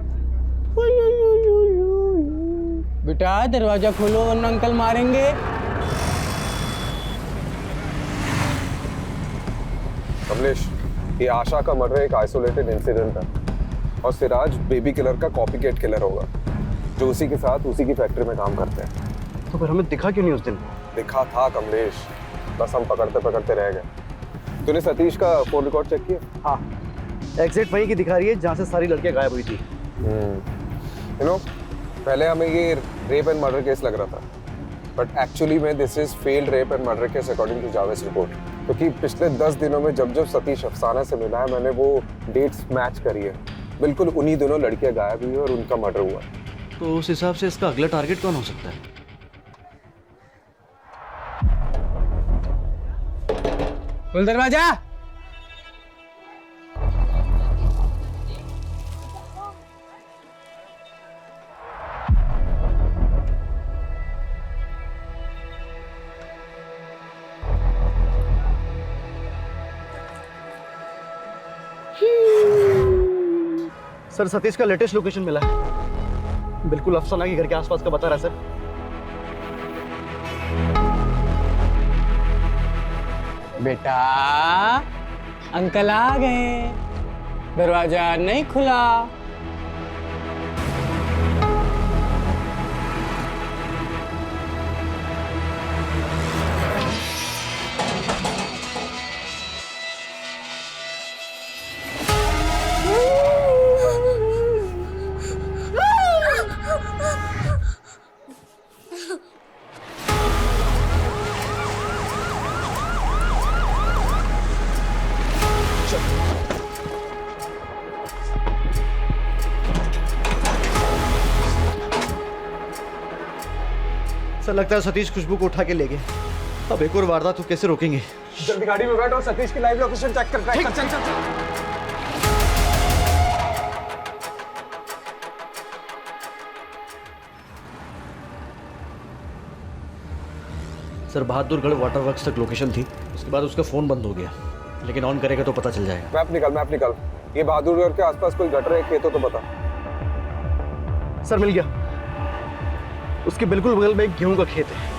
S17: बेटा दरवाजा खोलो वरना अंकल मारेंगे।
S6: कमलेश, ये आशा का मर्डर एक आइसोलेटेड इंसिडेंट है और सिराज बेबी किलर का कॉपीकैट किलर होगा, जो उसी के साथ उसी की फैक्ट्री में काम करते हैं।
S4: तो फिर हमें दिखा क्यों नहीं उस दिन?
S6: दिखा था कमलेश, बस हम पकड़ते रह गए। तूने सतीश का फोन रिकॉर्ड चेक किया?
S4: हाँ, एग्जैक्ट वहीं की दिखा रही है जहाँ से सारी लड़कियाँ गायब हुई थी।
S6: यू नो, पहले हमें ये रेप एंड मर्डर केस लग रहा था, बट एक्चुअली में this is failed rape and murder case according to Javed report. क्योंकि पिछले 10 दिनों में जब सतीश अफसाना से मिला है, मैंने वो डेट्स मैच करी है। बिल्कुल उन्हीं दोनों लड़कियां गायब हुई और उनका मर्डर हुआ।
S4: तो उस हिसाब से इसका अगला टारगेट कौन हो सकता है?
S17: खोल दरवाजा।
S4: सर सतीश का लेटेस्ट लोकेशन मिला है, बिल्कुल अफसाना के घर के आसपास का बता रहा है सर।
S17: बेटा अंकल आ गए, दरवाजा नहीं खुला।
S4: सर लगता है सतीश खुशबू को उठा के ले गए। अब एक और वारदात तो कैसे रोकेंगे?
S6: जल्दी गाड़ी में बैठो, सतीश की लाइव लोकेशन चेक कर। चल चल चल।
S4: सर बहादुरगढ़ वाटर वर्क्स तक लोकेशन थी, उसके बाद उसका फोन बंद हो गया, लेकिन ऑन करेगा तो पता चल जाएगा।
S6: मैप निकाल। ये बहादुरगढ़ के आसपास कोई गटर है, खेत हो तो बता।
S4: सर मिल गया, उसके बिल्कुल बगल में एक गेहूं का खेत है।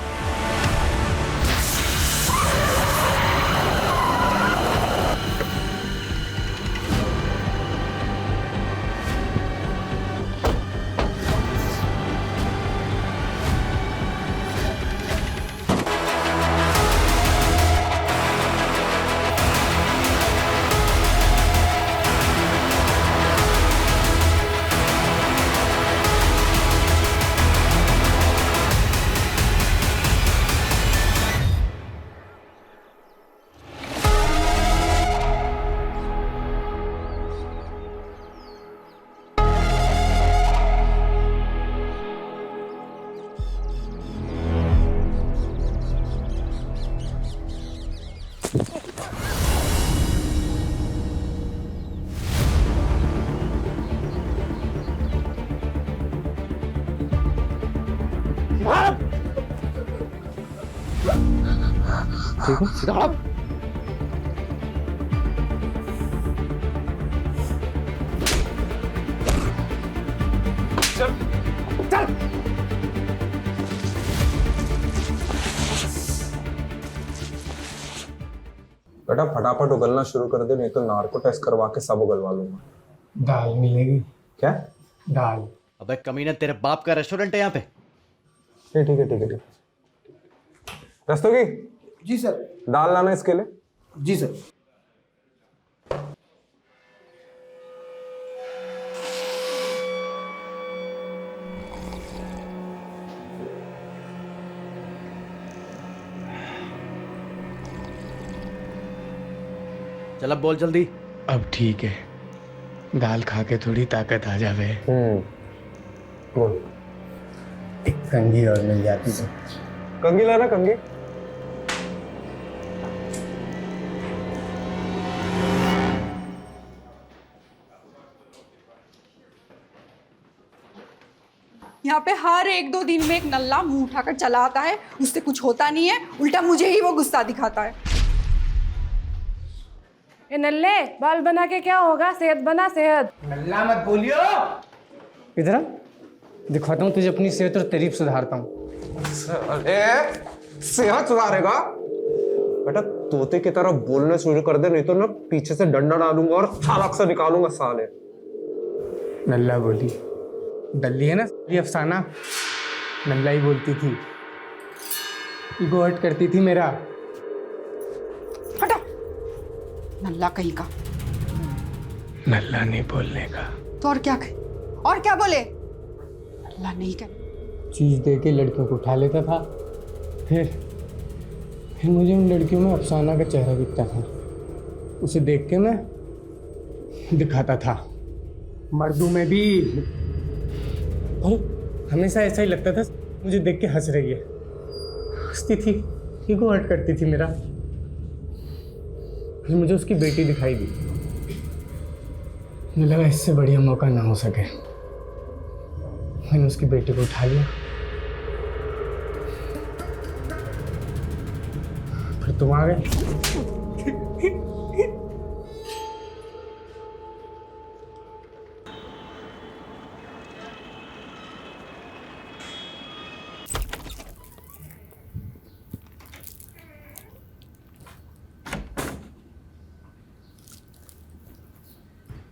S4: ठीक है, सीधा खड़ा।
S6: चल चल। बेटा फटाफट उगलना शुरू कर दे, नहीं तो नार्को टेस्ट करवा के सब उगलवा लूंगा।
S17: दाल मिलेगी
S6: क्या?
S17: दाल।
S4: अबे कमीना, तेरे बाप का रेस्टोरेंट है यहाँ पे?
S6: ठीक है। रस्तोगी
S9: जी सर।
S6: दाल लाना इसके लिए।
S9: जी सर।
S4: चल अब बोल जल्दी।
S17: अब ठीक है, दाल खा के थोड़ी ताकत आ जावे।
S6: बोल।
S17: एक कंघी और मिल जाती तो।
S6: कंघी लाना, कंघी।
S10: यहाँ पे हर 1-2 दिन में एक नल्ला मुंह उठाकर चला आता है, उससे कुछ होता नहीं है, उल्टा मुझे ही वो गुस्सा दिखाता है।
S5: ए नल्ले, बाल बना के क्या होगा? सेहत बना, सेहत।
S17: नल्ला मत बोलियो। इधर आ, दिखाता हूँ तुझे अपनी सेहत और तारीफ सुधारता हूँ।
S6: अरे सेहत सुधारेगा? बेटा तोते की तरह बोलने शुरू कर दे, नहीं तो ना पीछे से डंडा डालूंगा और थालक से निकालूंगा साले।
S17: नल्ला बोली, डल्ली है ना ये अफसाना, नल्ला ही बोलती थी, ईगो हर्ट करती थी मेरा।
S10: हटा, नल्ला कहीं का।
S17: नल्ला नहीं बोलने का
S10: तो और क्या कहे? और क्या बोले? नल्ला नहीं कहे।
S17: चीज दे के लड़कियों को उठा लेता था, फिर मुझे उन लड़कियों में अफसाना का चेहरा दिखता था, उसे देख के मैं दिखाता था। मर्दों में भी और हमेशा ऐसा ही लगता था, मुझे देख के हंस रही है, हंसती थी, ईगो हर्ट करती थी मेरा। फिर मुझे उसकी बेटी दिखाई दी, मुझे लगा इससे बढ़िया मौका ना हो सके, मैंने उसकी बेटी को उठा लिया। फिर तुम आ गए।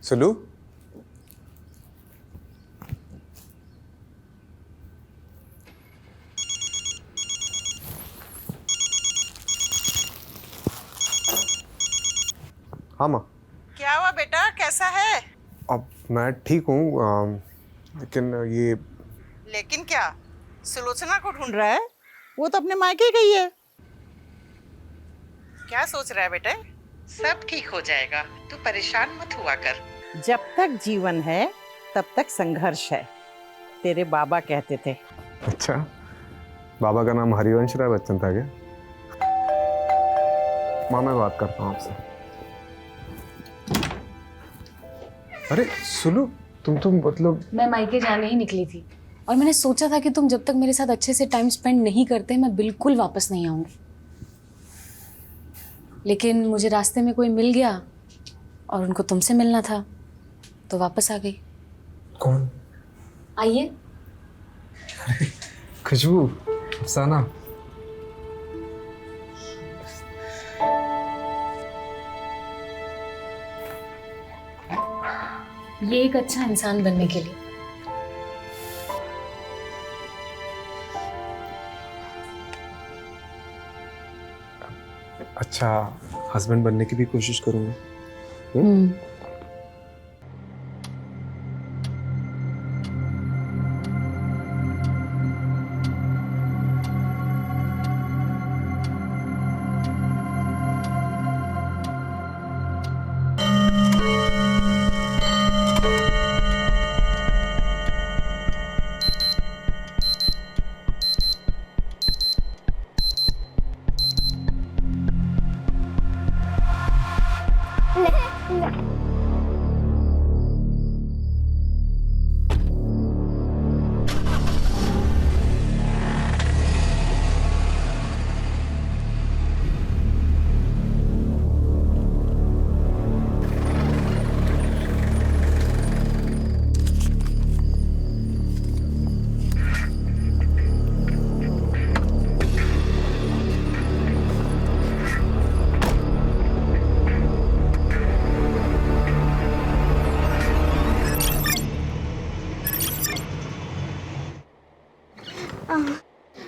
S6: सुलू, हाँ माँ।
S19: क्या हुआ बेटा, कैसा है?
S6: अब मैं ठीक हूँ, लेकिन ये
S19: लेकिन क्या? सुलोचना को ढूंढ रहा है? वो तो अपने मायके गई है। क्या सोच रहा है बेटे? सब ठीक हो जाएगा, तू परेशान मत हुआ कर। जब तक जीवन है तब तक संघर्ष है, तेरे बाबा कहते थे।
S6: अच्छा, बाबा का नाम हरिवंश राय बच्चन था क्या? माँ मैं बात करता हूँ आपसे। अरे सुलू, तुम मतलब
S18: मैं मायके जाने ही निकली थी और मैंने सोचा था कि तुम जब तक मेरे साथ अच्छे से टाइम स्पेंड नहीं करते मैं बिल्कुल वापस नहीं आऊंगी, लेकिन मुझे रास्ते में कोई मिल गया और उनको तुमसे मिलना था तो वापस आ गई।
S6: कौन?
S18: आइए।
S6: खुशबू, अफसाना।
S18: ये एक अच्छा इंसान बनने के लिए।
S6: अच्छा हस्बैंड बनने की भी कोशिश करूंगा।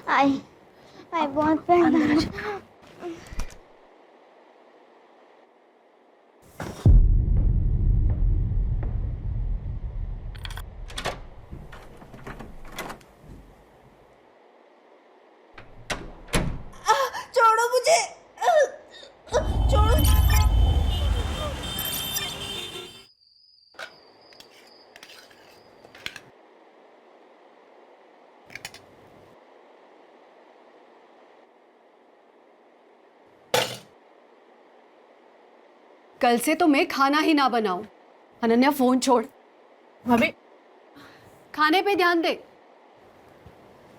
S12: आई बहुत पैर दर्द।
S7: छोड़ो मुझे, छोड़ो।
S20: कल से तो मैं खाना ही ना बनाऊं। अनन्या फोन छोड़, भाभी खाने पे ध्यान दे।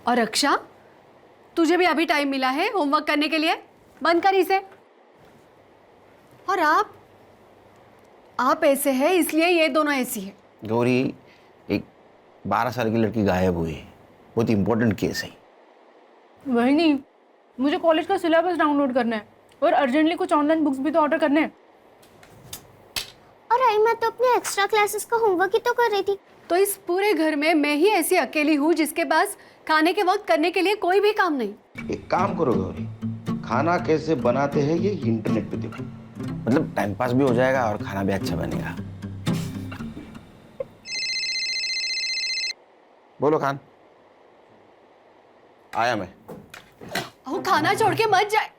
S20: और रक्षा, तुझे भी अभी टाइम मिला है होमवर्क करने के लिए, बंद कर इसे। और आप ऐसे हैं इसलिए ये दोनों ऐसी है।
S21: गौरी, एक 12 साल की लड़की गायब हुई है, बहुत इंपॉर्टेंट केस है।
S5: वही नहीं, मुझे कॉलेज का सिलेबस डाउनलोड करना है और अर्जेंटली कुछ ऑनलाइन बुक्स भी तो ऑर्डर करने हैं।
S12: और आई मैं तो अपने एक्स्ट्रा क्लासेस का होमवर्क ही तो कर रही थी।
S20: तो इस पूरे घर में मैं ही ऐसी अकेली हूँ जिसके पास खाने के वक्त करने के लिए कोई भी काम नहीं।
S21: एक काम करो गौरी, खाना कैसे बनाते हैं ये इंटरनेट पे देखो, मतलब टाइम पास भी हो जाएगा और खाना भी अच्छा बनेगा। बोलो खान। आया मैं।
S20: वो खाना छोड़ के मत जाए,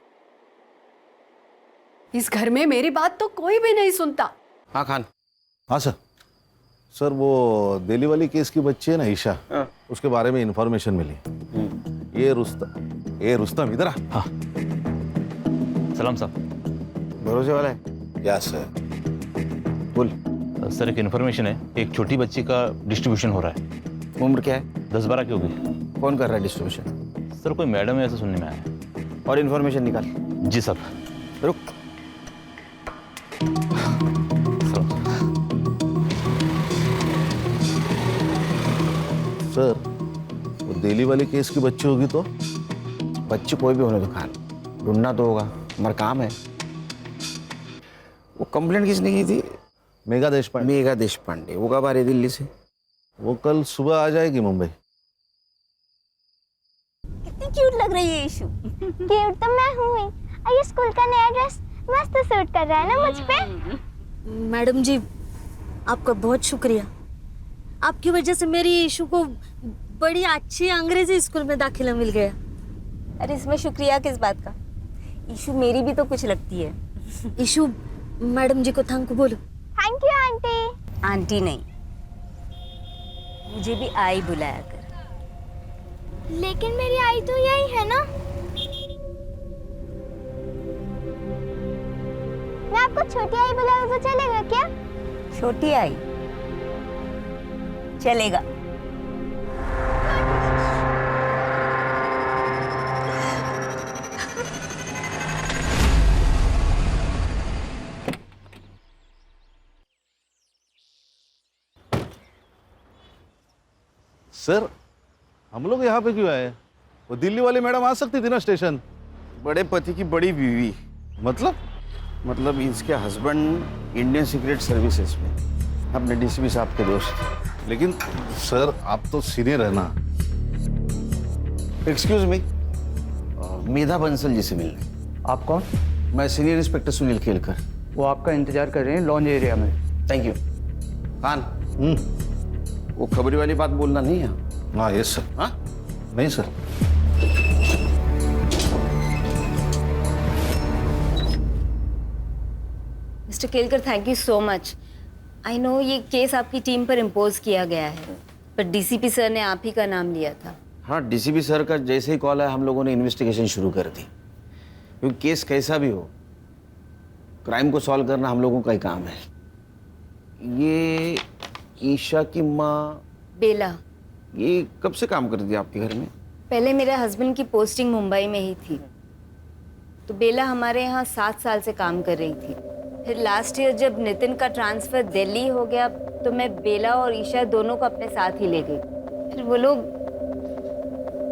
S20: इस घर में मेरी बात तो कोई भी नहीं सुनता।
S21: हाँ खान।
S22: हाँ सर। सर वो दिल्ली वाली केस की बच्ची है ना ईशा, उसके बारे में इंफॉर्मेशन मिली। ये रुस्तम इधर आ। हाँ।
S23: सलाम साहब।
S21: भरोसे वाला है?
S22: Yes sir.
S21: बोल।
S23: सर एक इन्फॉर्मेशन है, एक छोटी बच्ची का डिस्ट्रीब्यूशन हो रहा है।
S21: उम्र क्या है?
S23: 10-12 की होगी।
S21: कौन कर रहा है डिस्ट्रीब्यूशन?
S23: सर कोई मैडम है ऐसा सुनने में आया है।
S21: और इन्फॉर्मेशन निकाल।
S23: जी सर।
S21: रुक।
S22: सर वो दिल्ली वाली केस की बच्ची होगी तो?
S21: बच्ची कोई भी होने दो खान, ढूंढना तो होगा, हमारा काम है। वो कंप्लेंट किसने की थी?
S22: मेघा देशपांडे।
S21: मेघा देशपांडे, वो कब आ रही है दिल्ली से?
S22: वो कल सुबह आ जाएगी मुंबई।
S12: कितनी क्यूट लग रही है ईशु। क्यूट तो मैं हूँ ही। और ये स्कूल का नया ड्रेस मस्त सूट कर रहा है ना मुझ पे।
S1: मैडम जी, आपका बहुत शुक्रिया। आपकी वजह से मेरी ईशु को बड़ी अच्छी अंग्रेजी स्कूल में दाखिला मिल गया।
S3: अरे इसमें शुक्रिया किस बात का? ईशु मेरी भी तो कुछ लगती है।
S1: ईशु, मैडम जी को थैंक यू बोलो।
S12: Thank you aunty.
S3: आंटी नहीं, मुझे भी आई बुलाया कर।
S12: लेकिन मेरी आई तो यही है ना। मैं आपको छोटी आई बुलाऊं तो चलेगा क्या?
S3: छोटी आई चलेगा।
S22: सर, हम लोग यहाँ पे क्यों आए? वो दिल्ली वाली मैडम आ सकती थी ना स्टेशन।
S21: बड़े पति की बड़ी बीवी। मतलब इसके हस्बैंड इंडियन सीक्रेट सर्विसेज में, अपने डीसीपी साहब के दोस्त।
S22: लेकिन सर, आप तो सीनियर है ना।
S21: एक्सक्यूज मी, मेधा बंसल जी से मिलने।
S8: आप कौन?
S21: मैं सीनियर इंस्पेक्टर सुनील खेलकर।
S8: वो आपका इंतजार कर रहे हैं लॉन्ज एरिया में।
S21: Thank you. खान, वो खबरी वाली बात बोलना नहीं है।
S22: हाँ यस सर।
S21: हाँ
S22: नहीं sir.
S3: Mister Kelkar, thank you so much. I know ये केस आपकी टीम पर इम्पोज किया गया है, पर डीसीपी सर ने आप ही का नाम लिया था।
S21: हाँ, डीसीपी सर का जैसे ही कॉल आया हम लोगों ने इन्वेस्टिगेशन शुरू कर दी, क्योंकि केस कैसा भी हो, क्राइम को सॉल्व करना हम लोगों का ही काम है। ये ईशा की माँ
S3: बेला,
S21: ये कब से काम करती है आपके घर में?
S3: पहले मेरे हस्बैंड की पोस्टिंग मुंबई में ही थी, तो बेला हमारे यहाँ 7 साल से काम कर रही थी। फिर लास्ट ईयर जब नितिन का ट्रांसफ़र दिल्ली हो गया, तो मैं बेला और ईशा दोनों को अपने साथ ही ले गई। फिर वो लोग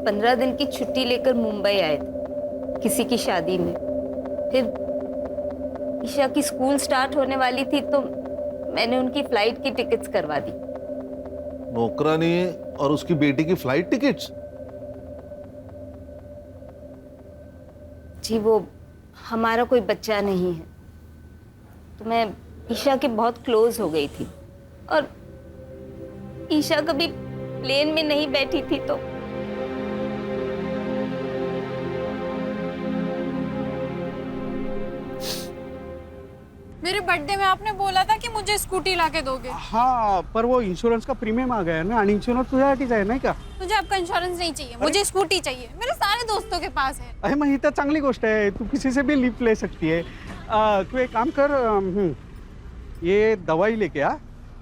S3: 15 दिन की छुट्टी लेकर मुंबई आए थे किसी की शादी में। फिर ईशा की स्कूल स्टार्ट होने वाली थी, तो मैंने उनकी फ्लाइट की टिकट्स करवा दी।
S22: नौकरानी है और उसकी बेटी की फ्लाइट टिकट्स?
S3: जी, वो हमारा कोई बच्चा नहीं है, तो मैं ईशा के बहुत क्लोज हो गई थी। और ईशा कभी प्लेन में नहीं बैठी थी, तो
S5: मेरे बर्थडे में आपने बोला था कि मुझे स्कूटी लाके दोगे।
S14: हाँ, पर वो इंश्योरेंस का प्रीमियम आ गया है ना, आणि इंश्योरेंस तुझ्यासाठीच आहे नाही का?
S5: मुझे आपका इंश्योरेंस नहीं चाहिए, मुझे स्कूटी चाहिए। मेरे सारे दोस्तों के पास है।
S14: अरे मग ही तर चांगली गोष्ट आहे, तू किसी से भी लिफ्ट ले सकती है। तू एक काम कर, ये दवाई लेके आ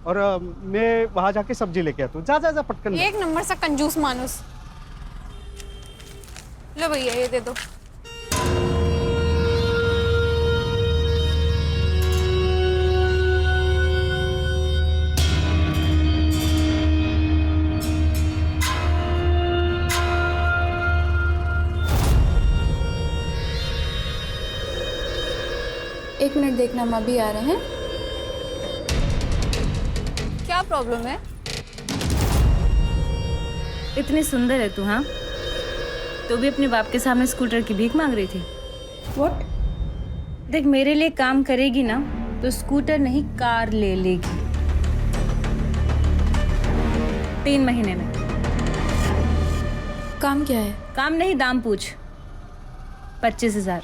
S14: और मैं वहाँ जाके सब्जी लेके आता हूँ। जा जा जा पटकन।
S5: एक नंबर सा कंजूस मानुस। लो भैया, ये दे दो।
S13: एक मिनट देखना, हम अभी आ रहे हैं।
S5: क्या प्रॉब्लम है?
S1: इतनी सुंदर है तू, हाँ? तो भी अपने बाप के सामने स्कूटर की भीख मांग रही थी।
S13: व्हाट?
S1: देख, मेरे लिए काम करेगी ना तो स्कूटर नहीं कार ले लेगी 3 महीने में।
S13: काम क्या है?
S1: काम नहीं, दाम पूछ। 25,000,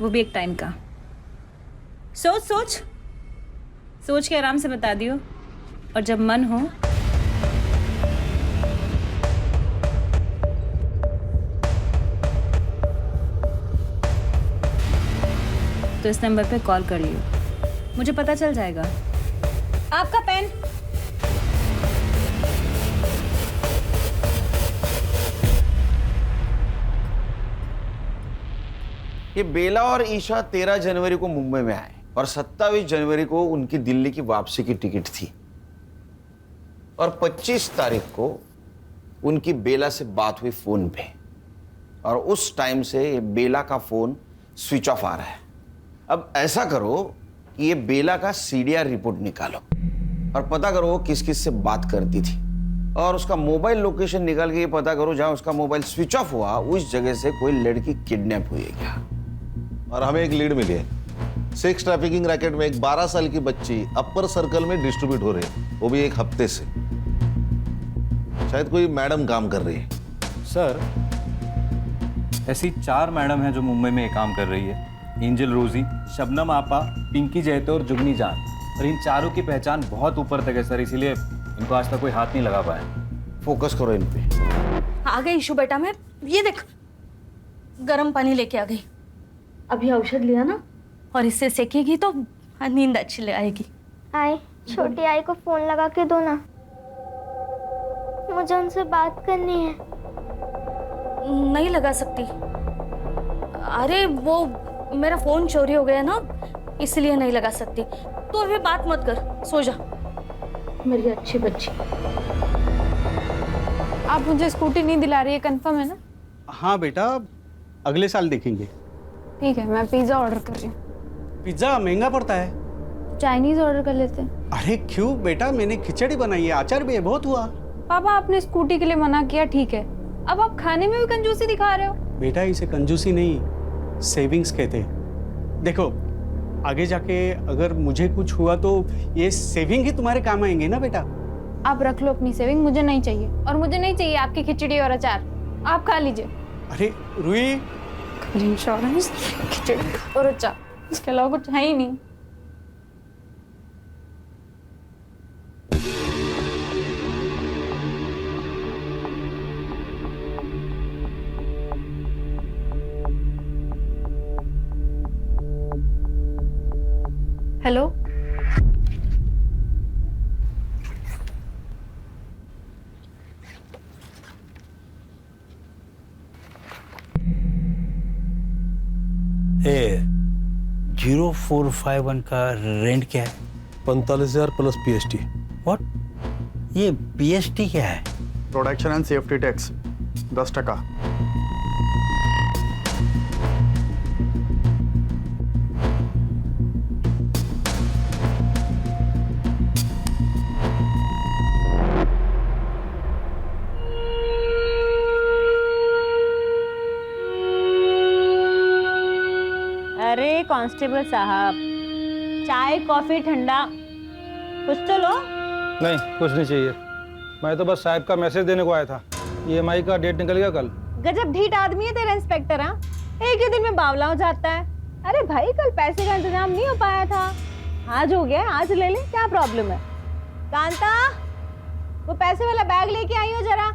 S1: वो भी एक टाइम का। सोच सोच सोच के आराम से बता दियो, और जब मन हो तो इस नंबर पे कॉल कर लियो, मुझे पता चल जाएगा। आपका पेन।
S21: ये बेला और ईशा 13 जनवरी को मुंबई में आए और 27 जनवरी को उनकी दिल्ली की वापसी की टिकट थी, और 25 तारीख को उनकी बेला से बात हुई फोन पे, और उस टाइम से ये बेला का फोन स्विच ऑफ आ रहा है। अब ऐसा करो, कि ये बेला का सीडीआर रिपोर्ट निकालो और पता करो वो किस किस से बात करती थी, और उसका मोबाइल लोकेशन निकाल के ये पता करो जहां उसका मोबाइल स्विच ऑफ हुआ उस जगह से कोई लड़की किडनैप हुई है क्या।
S22: और हमें एक लीड मिली है, सेक्स ट्रैफिकिंग रैकेट में एक 12 साल की बच्ची अपर सर्कल में डिस्ट्रीब्यूट हो रही है, वो भी एक हफ्ते से। शायद कोई मैडम काम कर रही है।
S11: सर, ऐसी 4 मैडम हैं जो मुंबई में ये काम कर रही है। एंजल रोजी, शबनम आपा, पिंकी जैतो और जुगनी जान। और इन चारों की पहचान बहुत ऊपर तक है सर, इसीलिए इनको आज तक कोई हाथ नहीं लगा पाया।
S21: फोकस करो इन पे।
S7: आ गई ईशु बेटा, मैं ये देख गर्म पानी लेके आ गई। अभी औषध लिया ना, और इससे सेकेगी तो नींद अच्छी आएगी।
S12: आई, छोटी आई को फोन लगा के दो ना, मुझे उनसे बात करनी है।
S7: नहीं लगा सकती। अरे वो मेरा फोन चोरी हो गया ना, इसलिए नहीं लगा सकती। तो अभी बात मत कर, सो जा मेरी अच्छी बच्ची।
S5: आप मुझे स्कूटी नहीं दिला रही है, कंफर्म है ना?
S14: हाँ बेटा, अगले साल देखेंगे।
S5: ठीक है, मैं पिज्ज़ा ऑर्डर कर रही हूँ।
S14: पिज्ज़ा महंगा पड़ता है।
S5: चाइनीज ऑर्डर कर लेते हैं।
S14: अरे क्यों बेटा, मैंने खिचड़ी बनाई है, अचार भी है, बहुत हुआ।
S5: पापा, आपने स्कूटी के लिए मना किया, ठीक है, अब आप खाने में भी कंजूसी दिखा रहे हो।
S14: बेटा, इसे कंजूसी नहीं, सेविंग्स कहते हैं। देखो, आगे जाके अगर मुझे कुछ हुआ तो ये सेविंग ही तुम्हारे काम आएंगे ना बेटा।
S5: आप रख लो अपनी सेविंग, मुझे नहीं चाहिए। और मुझे नहीं चाहिए आपकी खिचड़ी और अचार, आप खा लीजिए।
S14: अरे रुई,
S5: इंश्योरेंस, खिचड़ी और अचार, इसके अलावा कुछ है ही नहीं। हेलो,
S15: ए 0451 का रेंट क्या है?
S16: 45,000 प्लस पीएसटी।
S15: व्हाट? ये पीएसटी क्या है?
S16: Production and safety tax 10%।
S1: अरे कांस्टेबल साहब, चाय कॉफी ठंडा कुछ तो लो।
S24: नहीं, कुछ नहीं चाहिए। मैं तो बस साहब का मैसेज देने को आया था। ईएमआई का डेट निकल गया कल।
S1: गजब ढीठ आदमी है तेरा इंस्पेक्टर। हाँ, एक ही दिन में बावला हो जाता है। अरे भाई, कल पैसे का इंतजाम नहीं हो पाया था, आज हो गया, आज ले ले, क्या प्रॉब्लम है। कांता, वो पैसे वाला बैग लेके आई हो जरा।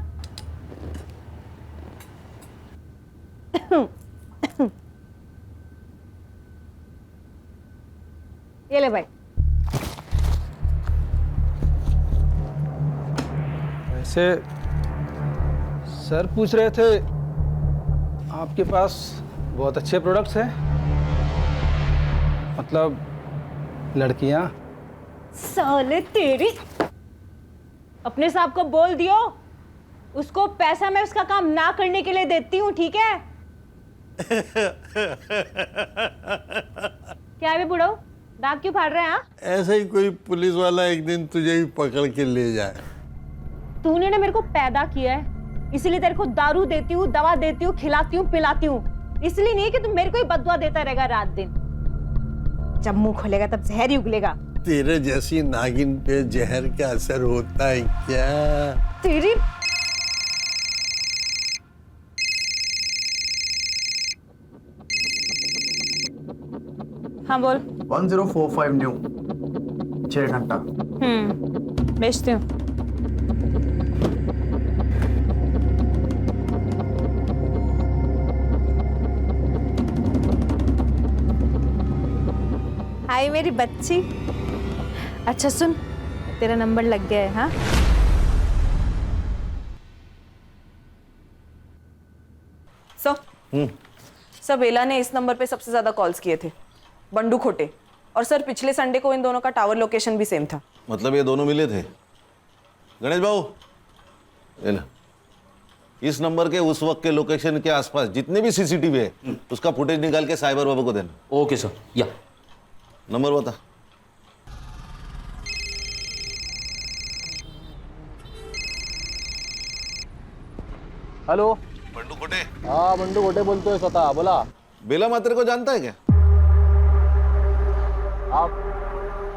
S1: ये ले भाई।
S24: वैसे सर पूछ रहे थे आपके पास बहुत अच्छे प्रोडक्ट्स हैं, मतलब लड़कियां।
S1: साले तेरी, अपने साहब को बोल दियो, उसको पैसा मैं उसका काम ना करने के लिए देती हूँ, ठीक है? क्या है बे बुढ़ो, दांत क्यों फाड़ रहे हैं?
S16: ऐसा ही कोई पुलिस वाला एक दिन तुझे भी पकड़ के ले जाए।
S1: तूने ना मेरे को पैदा किया है, इसलिए तेरे को दारू देती हूँ, दवा देती हूँ, खिलाती हूँ, पिलाती हूँ, इसलिए नहीं कि तुम मेरे को ही बददुआ देता रहेगा रात दिन। जब मुंह खोलेगा तब जहर ही उगलेगा।
S16: तेरे जैसी नागिन पे जहर का असर होता है क्या?
S1: तेरी हाँ बोल।
S25: 1045 न्यू 6 घंटा।
S1: बेचती हूँ। हाय मेरी बच्ची। अच्छा सुन, तेरा नंबर लग गया है। हाँ,
S26: सर बेला ने इस नंबर पे सबसे ज्यादा कॉल्स किए थे, बंडू खोटे। और सर पिछले संडे को इन दोनों का टावर लोकेशन भी सेम था।
S22: मतलब ये दोनों मिले थे? गणेश बाबू, ये लो। इस नंबर के उस वक्त के लोकेशन के आसपास जितने भी सीसीटीवी है उसका फुटेज निकाल के साइबर बाबू को देना।
S27: Okay sir. या
S22: नंबर बता।
S24: हेलो
S22: बंडू खोटे।
S24: हाँ बंडू खोटे बोलतोय स्वतः, बोला.
S22: बेला मात्रे को जानता है क्या?
S24: आप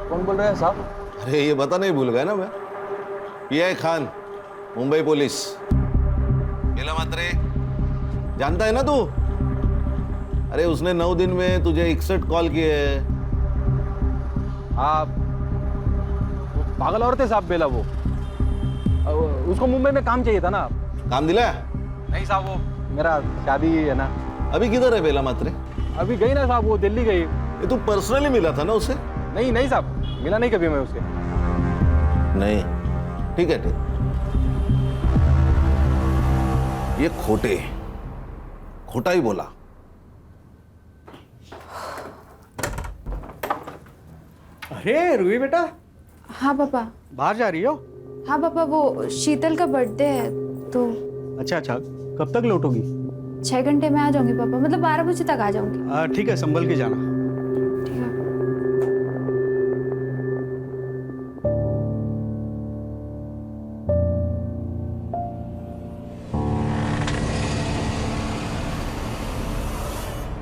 S24: कौन बोल रहे हैं साहब?
S22: अरे ये बता नहीं भूल गया ना मैं. PI Khan, Mumbai police. बेला मात्रे जानता है ना तू? अरे उसने 9 दिन में तुझे 61 कॉल किए हैं.
S24: आप पागल औरत है साहब बेला वो. उसको मुंबई में काम चाहिए था ना.
S22: काम दिलाया?
S24: नहीं साहब, वो मेरा शादी है ना.
S22: अभी किधर है बेला मात्रे?
S24: अभी गई ना साहब, वो दिल्ली गई.
S22: ये तू पर्सनली मिला था ना उसे?
S24: नहीं नहीं साहब, मिला नहीं कभी मैं उससे.
S22: नहीं, ठीक है ठीक. ये खोटा ही बोला.
S14: अरे रूही बेटा,
S13: हाँ पापा.
S14: बाहर जा रही हो?
S13: हाँ पापा, वो शीतल का बर्थडे है तो.
S14: अच्छा अच्छा, कब तक लौटोगी?
S13: 6 घंटे में आ जाऊंगी पापा, मतलब 12 बजे तक आ जाऊंगी.
S14: ठीक है, संभल के जाना.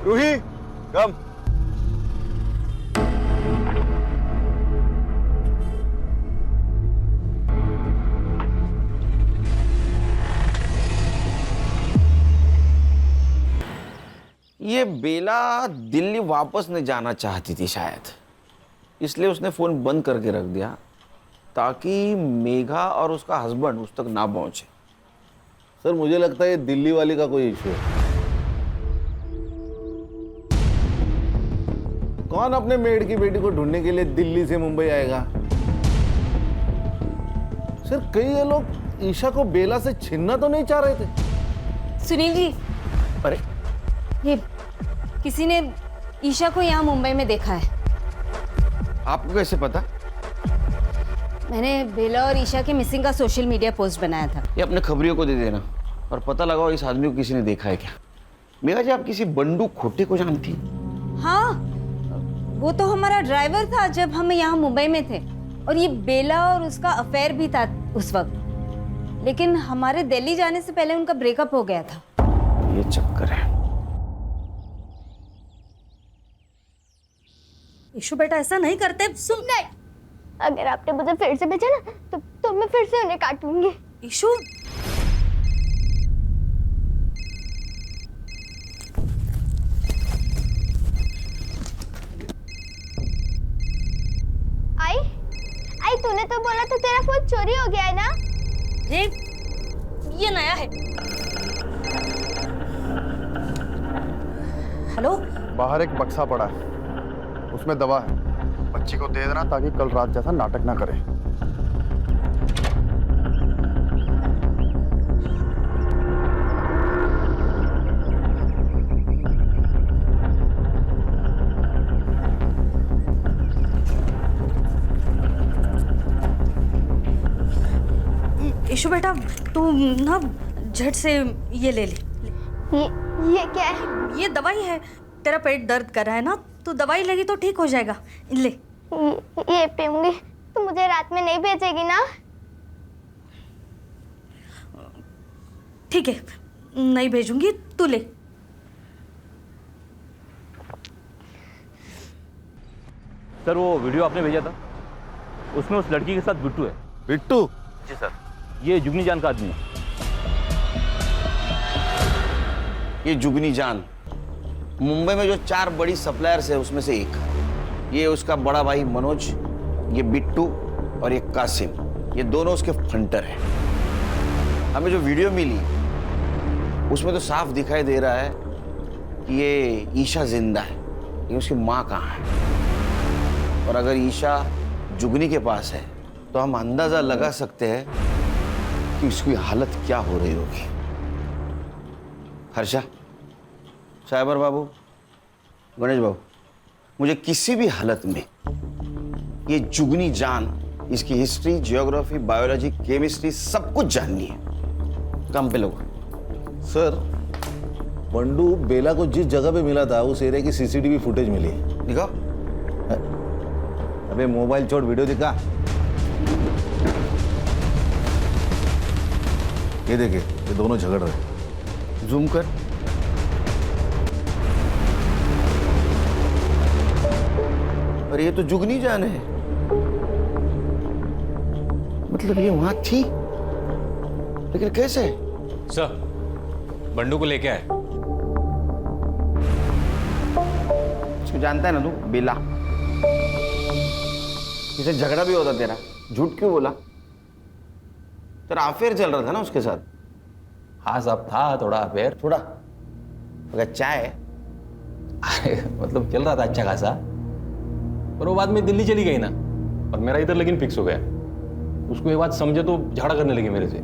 S22: रूही, कम.
S21: ये बेला दिल्ली वापस नहीं जाना चाहती थी शायद, इसलिए उसने फ़ोन बंद करके रख दिया ताकि मेघा और उसका हस्बैंड उस तक ना पहुंचे.
S22: सर मुझे लगता है ये दिल्ली वाली का कोई इशू है. कौन अपने मेड की बेटी को ढूंढने के लिए दिल्ली से मुंबई आएगा? सर कई ये लोग ईशा को बेला से छीनना तो नहीं चाह रहे थे?
S3: सुनील जी,
S21: अरे
S3: ये किसी ने ईशा को यहाँ मुंबई में देखा है.
S21: आपको कैसे पता?
S3: मैंने बेला और ईशा के मिसिंग का सोशल मीडिया पोस्ट बनाया था.
S21: ये अपने खबरियों को दे देना और पता लगाओ इस आदमी को किसी ने देखा है क्या. मेघा जी, आप किसी बंडू खोटे को जानती?
S3: हाँ, वो तो हमारा ड्राइवर था जब हम यहाँ मुंबई में थे, और ये बेला और उसका अफेयर भी था उस वक्त, लेकिन हमारे दिल्ली जाने से पहले उनका ब्रेकअप हो गया था.
S21: ये चक्कर है.
S1: ईशु बेटा, ऐसा नहीं करते. सुन,
S12: नहीं, अगर आपने मुझे फिर से भेजा ना तो मैं फिर से उन्हें काटूंगी.
S1: ईशु,
S12: आई तूने तो बोला था तेरा फोन चोरी हो गया है ना?
S1: ये नया है. हेलो,
S25: बाहर एक बक्सा पड़ा है, उसमें दवा है. बच्ची को दे देना ताकि कल रात जैसा नाटक ना करे.
S1: ईशु बेटा, तू ना झट से ये ले ले.
S12: ये क्या है?
S1: ये दवाई है. तेरा पेट दर्द कर रहा है ना, तो दवाई लेगी तो ठीक हो जाएगा. ले.
S12: ये पीऊंगी. तू मुझे रात में नहीं भेजेगी ना?
S1: ठीक है, नहीं भेजूंगी, तू ले.
S23: सर वो वीडियो आपने भेजा था, उसमें उस लड़की के साथ बिट्टू है.
S22: बिट्टू?
S23: जी सर, ये जुगनी जान का आदमी है.
S21: ये जुगनी जान मुंबई में जो 4 बड़ी सप्लायर्स है उसमें से एक. ये उसका बड़ा भाई मनोज, ये बिट्टू और ये कासिम, ये दोनों उसके फंटर हैं. हमें जो वीडियो मिली उसमें तो साफ दिखाई दे रहा है कि ये ईशा जिंदा है, लेकिन उसकी माँ कहाँ है. और अगर ईशा जुगनी के पास है तो हम अंदाजा लगा सकते हैं कि उसकी हालत क्या हो रही होगी. हर्षा, साइबर बाबू, गणेश बाबू, मुझे किसी भी हालत में ये जुगनी जान, इसकी हिस्ट्री, जियोग्राफी, बायोलॉजी, केमिस्ट्री सब कुछ जाननी है. काम पे लोग.
S22: सर बंडू बेला को जिस जगह पे मिला था उस एरिया की सीसीटीवी फुटेज मिली है.
S21: दिखाओ.
S22: अबे मोबाइल छोड़, वीडियो दिखा. ये देखिए, ये दोनों झगड़ रहे हैं.
S21: जूम कर। और ये तो जुगनी जान है, मतलब ये वहां थी, लेकिन कैसे?
S11: सर, बंडू को लेके आए।
S21: इसको जानता है ना तू, बेला। इसे झगड़ा भी होता तेरा, झूठ क्यों बोला? तेरा अफेयर चल रहा था ना उसके साथ?
S24: हाँ साहब, था थोड़ा अफेयर।
S21: थोड़ा? अगर चाय
S24: मतलब चल रहा था अच्छा खासा, पर वो बाद में दिल्ली चली गई ना, और मेरा इधर लेकिन फिक्स हो गया। उसको ये बात समझे तो झगड़ा करने लगी मेरे से,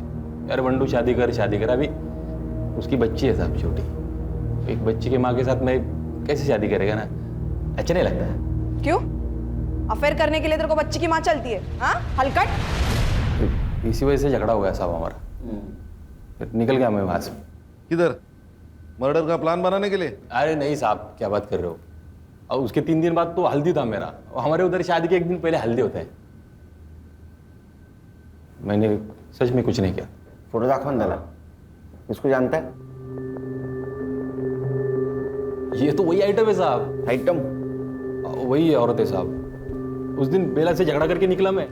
S24: यार बंडू शादी कर शादी कर। अभी उसकी बच्ची है साहब, छोटी। एक बच्ची के माँ के साथ मैं कैसे शादी करेगा ना, अच्छा नहीं लगता है।
S26: क्यों? अफेयर करने के लिए तेरे को बच्ची की माँ चलती है? हाँ, हलकट।
S24: इसी वजह से झगड़ा हो गया साहब हमारा, फिर निकल गया मैं वहां से।
S22: किधर? मर्डर का प्लान बनाने के लिए?
S24: अरे नहीं साहब, क्या बात कर रहे हो। और उसके 3 दिन बाद तो हल्दी था मेरा, और हमारे उधर शादी के 1 दिन पहले हल्दी होता है। मैंने सच में कुछ नहीं किया।
S21: फोटो दाखवन दाला, इसको जानता है?
S24: ये तो वही आइटम है साहब।
S21: आइटम?
S24: वही औरत है साहब। उस दिन बेला से झगड़ा करके निकला मैं,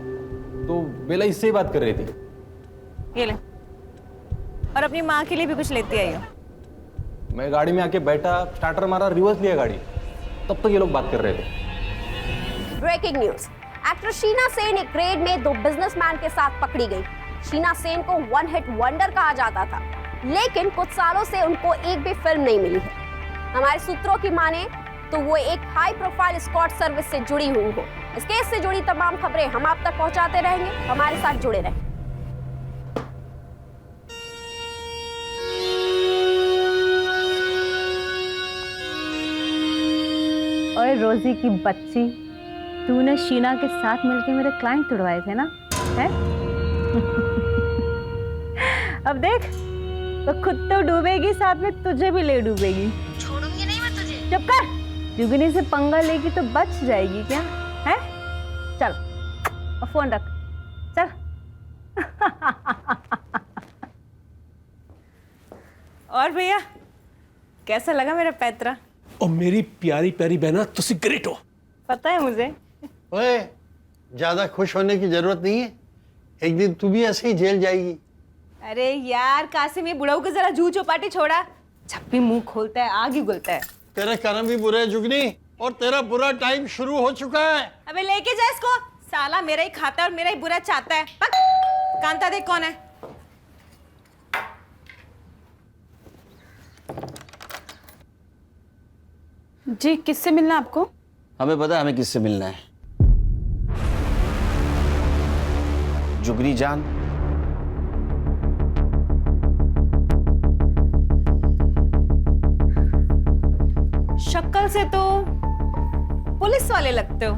S24: तो बेला इससे ही बात कर रही थी।
S1: ये ले, और अपनी माँ के लिए भी कुछ लेती आई हो।
S24: मैं गाड़ी में आके बैठा, स्टार्टर मारा, रिवर्स लिया गाड़ी, तब तक ये लोग बात कर रहे थे।
S2: Breaking news, actor Sheena Sen एक रेड में 2 बिजनेसमैन के साथ पकड़ी गई। शीना सेन को 1 हिट वंडर कहा जाता था, लेकिन कुछ सालों से उनको एक भी फिल्म नहीं मिली है। हमारे सूत्रों की माने तो वो एक हाई प्रोफाइल स्क्वाड सर्विस से जुड़ी हुई हो। इस केस से जुड़ी तमाम खबरें हम आप तक पहुंचाते रहेंगे, हमारे साथ जुड़े रहें।
S1: और रोजी की बच्ची, तूने शीना के साथ मिलके मेरे क्लाइंट तुड़वाए थे ना, है? अब देख, तो खुद तो डूबेगी, साथ में तुझे भी ले डूबेगी।
S2: छोड़ूंगी नहीं मैं तुझे।
S1: चुप कर, जुगनी से पंगा लेगी तो बच जाएगी क्या, है? चल, और फोन रख, चल। और भैया, कैसा लगा मेरा पैतरा?
S4: और मेरी प्यारी प्यारी बहना, तुसी ग्रेट हो।
S1: पता है मुझे।
S16: ओए, ज्यादा खुश होने की जरूरत नहीं है, एक दिन तू भी ऐसे ही जेल जाएगी।
S1: अरे यार कासिम, ये बुढ़ाऊ को जरा जू चौपाटी छोड़ा, जब भी मुंह खोलता है आग ही उगलता है।
S16: तेरे कर्म भी बुरे हैं जुगनी, और तेरा बुरा टाइम शुरू हो चुका है।
S1: अबे लेके जा इसको, साला मेरा ही खाता है और मेरा ही बुरा चाहता है। पक, कांता देख कौन है।
S20: जी, किससे मिलना आपको?
S21: हमें पता है हमें किससे मिलना है। जुगनी जान।
S1: शक्ल से तो पुलिस वाले लगते हो।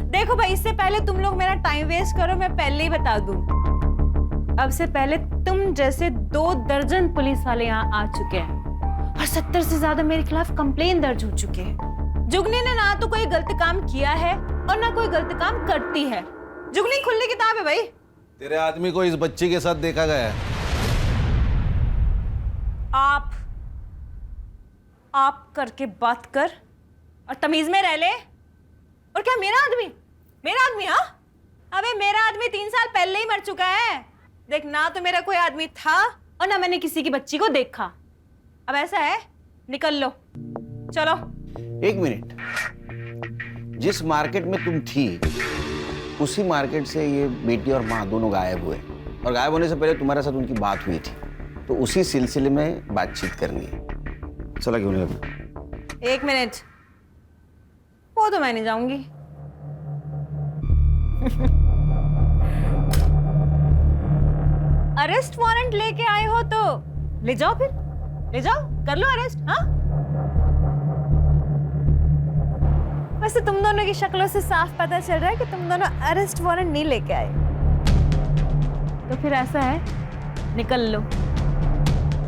S1: देखो भाई, इससे पहले तुम लोग मेरा टाइम वेस्ट करो, मैं पहले ही बता दूं, अब से पहले तुम जैसे 2 दर्जन पुलिस वाले यहाँ आ चुके हैं, और 70 से ज्यादा मेरे खिलाफ कंप्लेन दर्ज हो चुके हैं। जुगनी ने ना तो कोई गलत काम किया है और ना कोई गलत काम करती है। जुगनी खुली किताब है भाई।
S22: तेरे आदमी को इस बच्ची के साथ देखा गया है।
S1: आप करके बात कर और तमीज में रह ले। और क्या मेरा आदमी? हाँ, अबे मेरा आदमी 3 साल पहले ही मर चुका है। देख, ना तो मेरा कोई आदमी था और ना मैंने किसी की बच्ची को देखा। अब ऐसा है, निकल लो, चलो।
S21: 1 मिनट, जिस मार्केट में तुम थी उसी मार्केट से ये बेटी और माँ दोनों गायब हुए, और गायब होने से पहले तुम्हारे साथ उनकी बात हुई थी, तो उसी सिलसिले में बातचीत करनी है। चला क्यों नहीं लगा?
S1: 1 मिनट, वो तो मैं नहीं जाऊंगी। अरेस्ट वारंट लेके आए हो तो ले जाओ, फिर ले जाओ, कर लो अरेस्ट। हाँ, वैसे तुम दोनों की शक्लों से साफ पता चल रहा है कि तुम दोनों अरेस्ट वारंट नहीं लेके आए। तो फिर ऐसा है, निकल लो।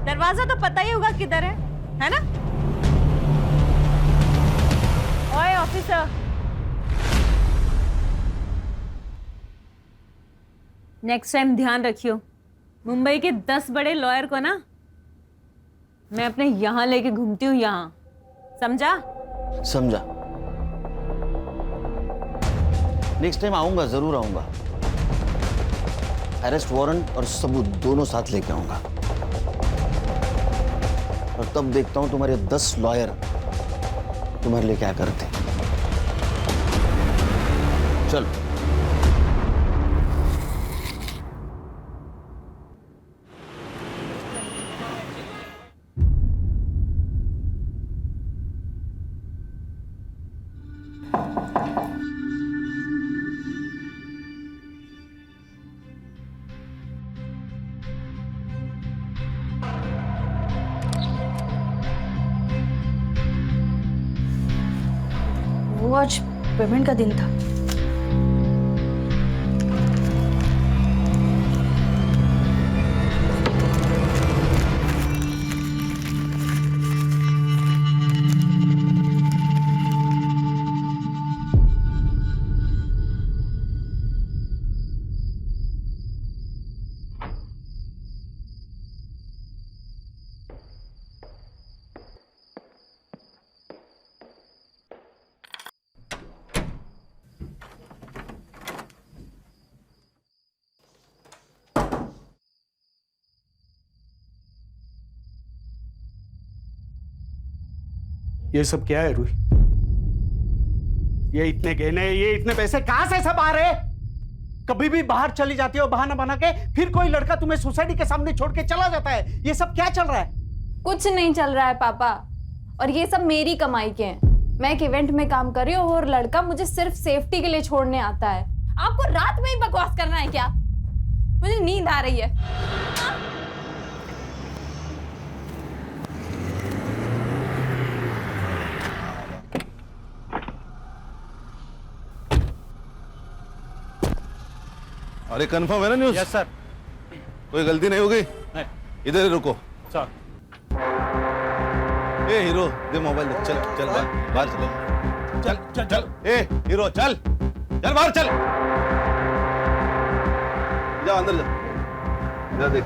S1: दरवाजा तो पता ही होगा किधर है ना? ओए ऑफिसर, नेक्स्ट टाइम ध्यान रखियो, मुंबई के 10 बड़े लॉयर को ना मैं अपने यहाँ लेके घूमती हूँ, यहाँ, समझा?
S21: समझा। नेक्स्ट टाइम आऊंगा, जरूर आऊंगा। अरेस्ट वारंट और सबूत दोनों साथ लेके आऊंगा, और तब देखता हूं तुम्हारे 10 लॉयर तुम्हारे लिए क्या करते। चलो।
S13: वो आज पेमेंट का दिन था।
S14: ये सब क्या है रूही? ये इतने गहने, ये इतने पैसे कहां से सब आ रहे? कभी भी बाहर चली जाती हो बहाना बना के, फिर कोई लड़का तुम्हें सोसाइटी के सामने छोड़ के चला जाता है। ये सब क्या चल रहा है?
S13: कुछ नहीं चल रहा है पापा, और ये सब मेरी कमाई के हैं। मैं एक इवेंट में काम कर रही हूँ और लड़का मुझे सिर्फ सेफ्टी के लिए छोड़ने आता है। आपको रात में ही बकवास करना है क्या? मुझे नींद आ रही है।
S22: अरे कंफर्म है ना न्यूज़?
S4: Yes sir.
S22: कोई गलती नहीं होगी?
S4: नहीं।
S22: इधर ही रुको।
S4: सर।
S22: ए हीरो, दे मोबाइल दे। चल चल बाहर चलो। चल चल चल। ए हीरो चल, चल बाहर चल। जा अंदर जा, जा देख।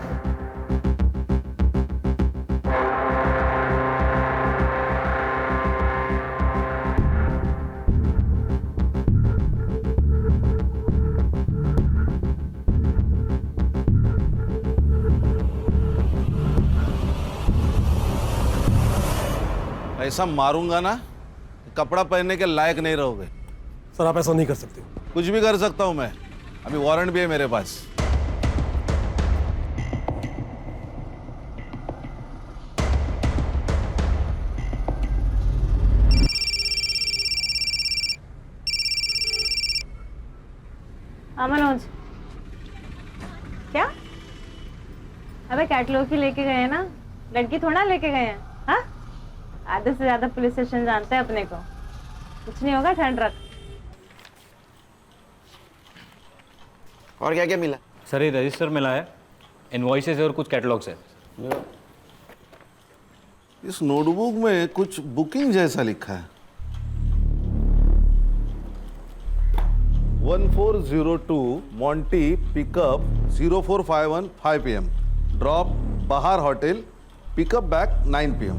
S22: ऐसा मारूंगा ना, कपड़ा पहनने के लायक नहीं रहोगे।
S4: सर आप ऐसा नहीं कर सकते।
S22: कुछ भी कर सकता हूं मैं, अभी वारंट भी है मेरे पास।
S1: हाँ मनोज, क्या? अबे कैटलॉग ही लेके गए हैं ना, लड़की थोड़ा लेके गए हैं। हाँ, आधे से ज्यादा पुलिस स्टेशन जानते हैं अपने को। कुछ नहीं होगा, ठंड रख।
S21: और क्या क्या मिला?
S11: सर ये रजिस्टर मिला है, इनवॉइसेस और कुछ कैटलॉग्स है।
S22: इस नोटबुक में कुछ बुकिंग जैसा लिखा है। 1402 मॉन्टी पिकअप 0451 5 PM, ड्रॉप बाहर होटल, पिकअप बैक 9 PM।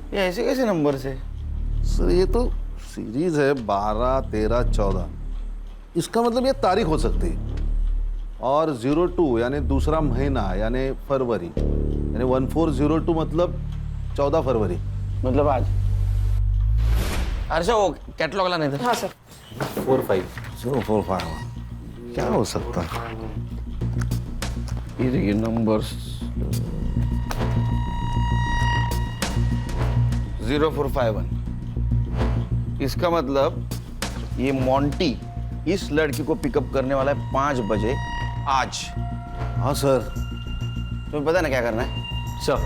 S21: ये ऐसे कैसे नंबर से?
S22: सर ये तो सीरीज है 12, 13, 14। इसका मतलब ये तारीख हो सकती है। और 02 यानी दूसरा महीना यानी फरवरी, यानी 1402 मतलब 14 फरवरी,
S21: मतलब आज। अर्षा वो कैटलॉग लाने थे।
S26: हाँ सर।
S22: 0451 क्या हो सकता है?
S21: ये देखिए नंबर्स 0451। इसका मतलब ये मॉन्टी इस लड़की को पिकअप करने वाला है 5 बजे आज।
S22: हाँ सर।
S21: तुम्हें पता है ना क्या करना है?
S11: सर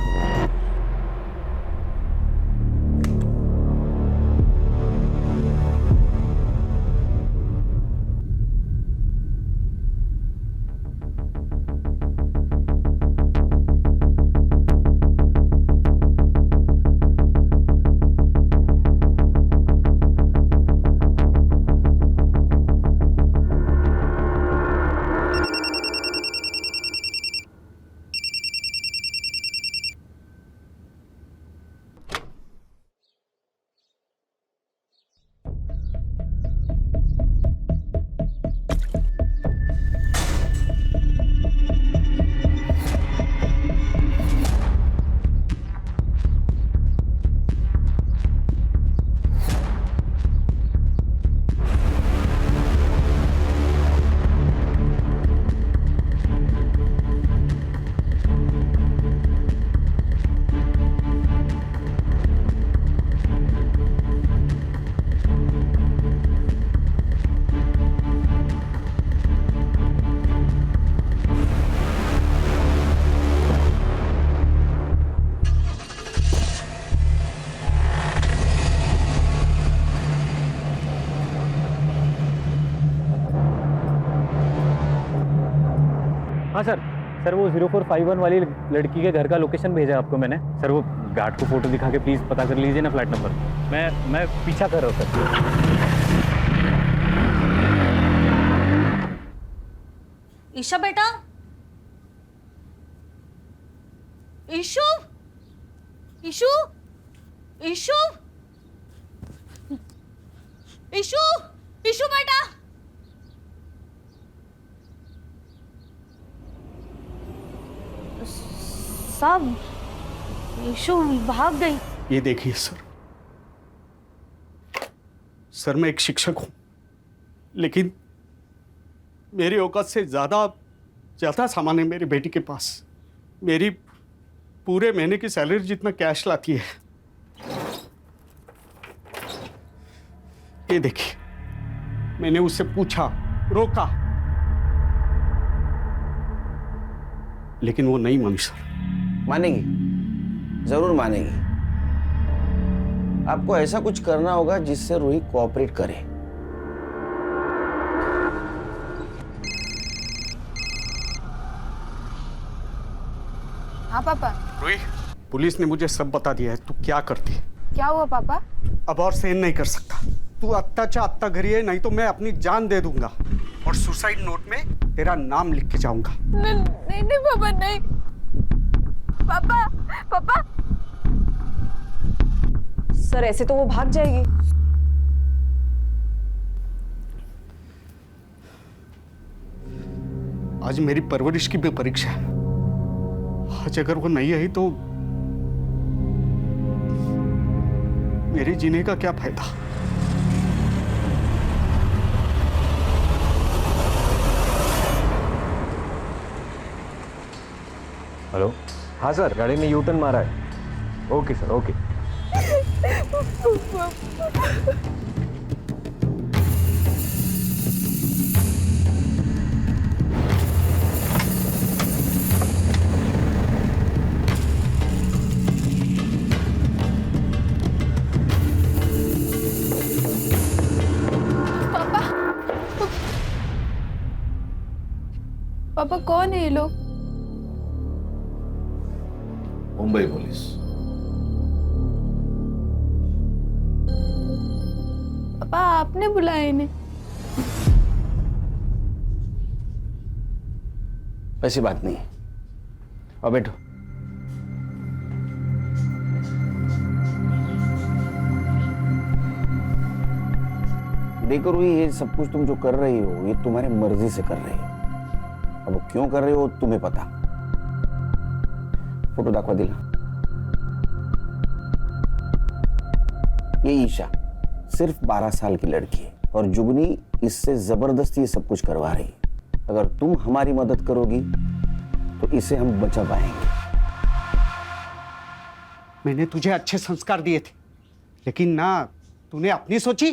S23: हाँ सर वो 0451 वाली लड़की के घर का लोकेशन भेजा आपको मैंने। सर वो गार्ड को फोटो दिखा के प्लीज़ पता कर लीजिए ना फ्लैट नंबर। मैं पीछा कर रहा हूँ सर।
S6: ईशा बेटा, ईशु, ईशु, ईशु, ईशु, ईशु बेटा। साहब, ईशु भाग गई।
S14: ये देखिए सर मैं एक शिक्षक हूं, लेकिन मेरी औकात से ज्यादा सामान है मेरी बेटी के पास। मेरी पूरे महीने की सैलरी जितना कैश लाती है। ये देखिए, मैंने उससे पूछा, रोका, लेकिन वो नहीं मानी सर।
S21: मानेगी, जरूर मानेगी। आपको ऐसा कुछ करना होगा जिससे रूही कोऑपरेट करे।
S5: हाँ पापा।
S14: रूही, पुलिस ने मुझे सब बता दिया है। तू क्या करती है?
S5: क्या हुआ पापा?
S14: अब और सहन नहीं कर सकता। तू अत्ता अत्ता घरी है, नहीं तो मैं अपनी जान दे दूंगा और सुसाइड नोट में तेरा नाम लिख के जाऊंगा।
S5: नहीं नहीं पापा, नहीं पापा। पापा
S26: सर ऐसे तो वो भाग जाएगी।
S14: आज मेरी परवरिश की भी परीक्षा है। आज अगर वो नहीं आई तो मेरे जीने का क्या फायदा?
S23: हेलो। हाँ सर, गाड़ी ने यू टर्न मारा है। Okay sir, okay.
S5: पापा कौन है ये लोग?
S22: मुंबई पुलिस।
S5: पापा आपने बुलाया इन्हें?
S21: ऐसी बात नहीं है। अब बैठो। देखो रूही, ये सब कुछ तुम जो कर रही हो ये तुम्हारी मर्जी से कर रही हो। अब वो क्यों कर रहे हो तुम्हें पता। फोटो दाखवा दिला। ये ईशा सिर्फ 12 साल की लड़की है और जुगनी इससे जबरदस्ती ये सब कुछ करवा रही है। अगर तुम हमारी मदद करोगी तो इसे हम बचा पाएंगे।
S14: मैंने तुझे अच्छे संस्कार दिए थे, लेकिन ना तूने अपनी सोची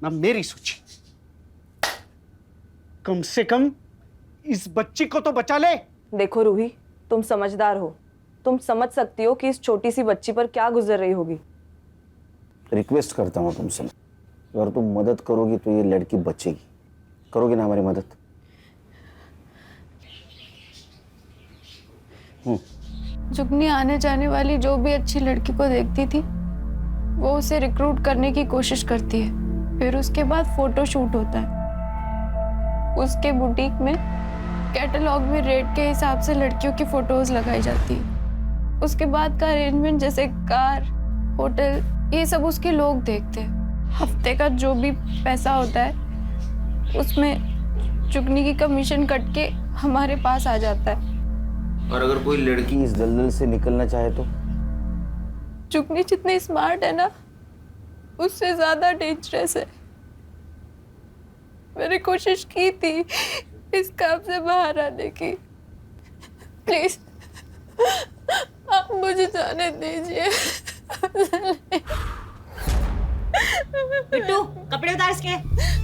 S14: ना मेरी सोची। कम से कम इस बच्ची को तो बचा ले।
S26: देखो रूही, तुम समझदार हो, तुम समझ सकती हो कि इस छोटी सी बच्ची पर क्या गुजर रही होगी।
S21: रिक्वेस्ट करता हूँ तुमसे, अगर तुम मदद करोगी तो ये लड़की बचेगी। करोगी ना हमारी मदद?
S5: जुगनी आने जाने वाली जो भी अच्छी लड़की को देखती थी वो उसे रिक्रूट करने की कोशिश करती है। फिर उसके बाद फोटो शूट होता है। उसके बुटीक में कैटलॉग में रेट के हिसाब से लड़कियों की फोटोज लगाई जाती है। उसके बाद का अरेंजमेंट जैसे कार, होटल, ये सब उसके लोग देखते हैं। हफ्ते का जो भी पैसा होता है उसमें जुगनी की कमीशन कट के हमारे पास आ जाता है।
S21: और अगर कोई लड़की इस दलदल से निकलना चाहे तो?
S5: जुगनी जितनी स्मार्ट है ना उससे ज्यादा डेंजरस है। मैंने कोशिश की थी इस काम से बाहर आने की। प्लीज आप मुझे जाने दीजिए।
S6: बिट्टू, कपड़े उतार इसके।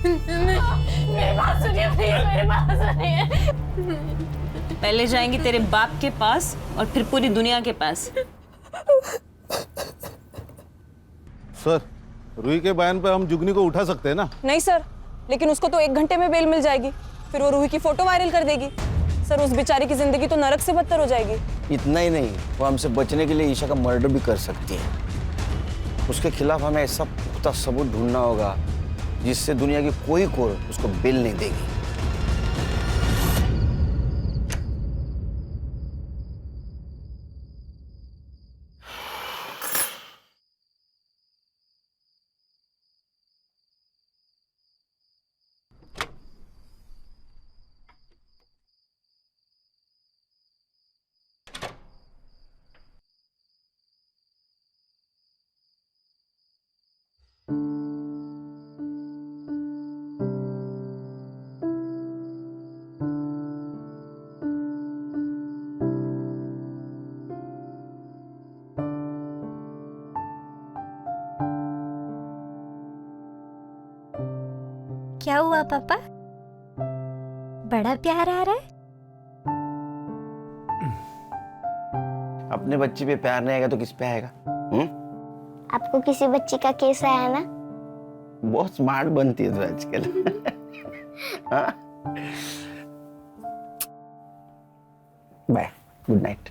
S5: मेरी बात सुनिए प्लीज, मेरी बात सुनिए।
S6: पहले जाएंगे तेरे बाप के पास और फिर पूरी दुनिया के पास।
S22: सर, रूही के बयान पे हम जुगनी को उठा सकते हैं ना?
S26: नहीं सर, लेकिन उसको तो 1 घंटे में बेल मिल जाएगी। फिर वो रूही की फोटो वायरल कर देगी। सर उस बेचारी की जिंदगी तो नरक से बदतर हो जाएगी।
S21: इतना ही नहीं, वो हमसे बचने के लिए ईशा का मर्डर भी कर सकती है। उसके खिलाफ हमें ऐसा पुख्ता सबूत ढूंढना होगा जिससे दुनिया की कोई कोर्ट उसको बेल नहीं देगी।
S12: क्या हुआ पापा? बड़ा प्यार आ रहा है?
S21: अपने बच्चे पे प्यार नहीं आएगा तो किस पे आएगा?
S12: आपको किसी बच्ची का केस आया ना?
S21: बहुत स्मार्ट बनती है तू आजकल। हाँ? Bye, good night.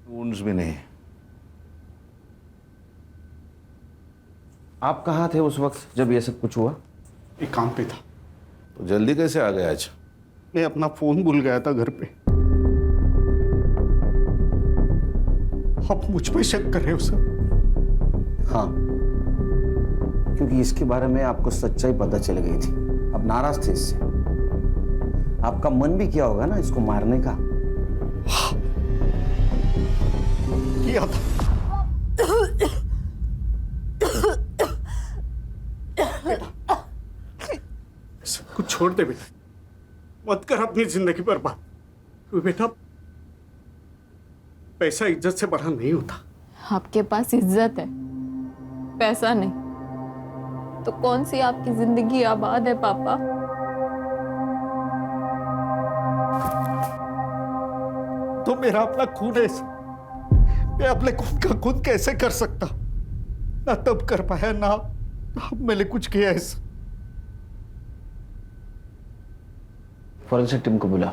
S22: वुंड्स भी नहीं।
S21: आप कहाँ थे उस वक्त जब ये सब कुछ हुआ?
S14: एक काम पे था।
S22: तो जल्दी कैसे आ गए आज?
S14: मैं अपना फोन भूल गया था घर पे। आप मुझ पे शक कर रहे हो सर?
S21: हाँ, क्योंकि इसके बारे में आपको सच्चाई पता चल गई थी। अब नाराज थे इससे। आपका मन भी किया होगा ना इसको मारने का।
S14: किया था। सब कुछ छोड़ दे बेटा, मत कर अपनी जिंदगी बर्बाद। बेटा, पैसा इज्जत से बड़ा नहीं होता।
S5: आपके पास इज्जत है, पैसा नहीं, तो कौन सी आपकी जिंदगी आबाद है पापा?
S14: तो मेरा अपना खून है, मैं अपने खून का खुद कैसे कर सकता? ना तब कर पाया ना अब मैंने कुछ किया ऐसा।
S21: फॉरेंसिक टीम को बुला।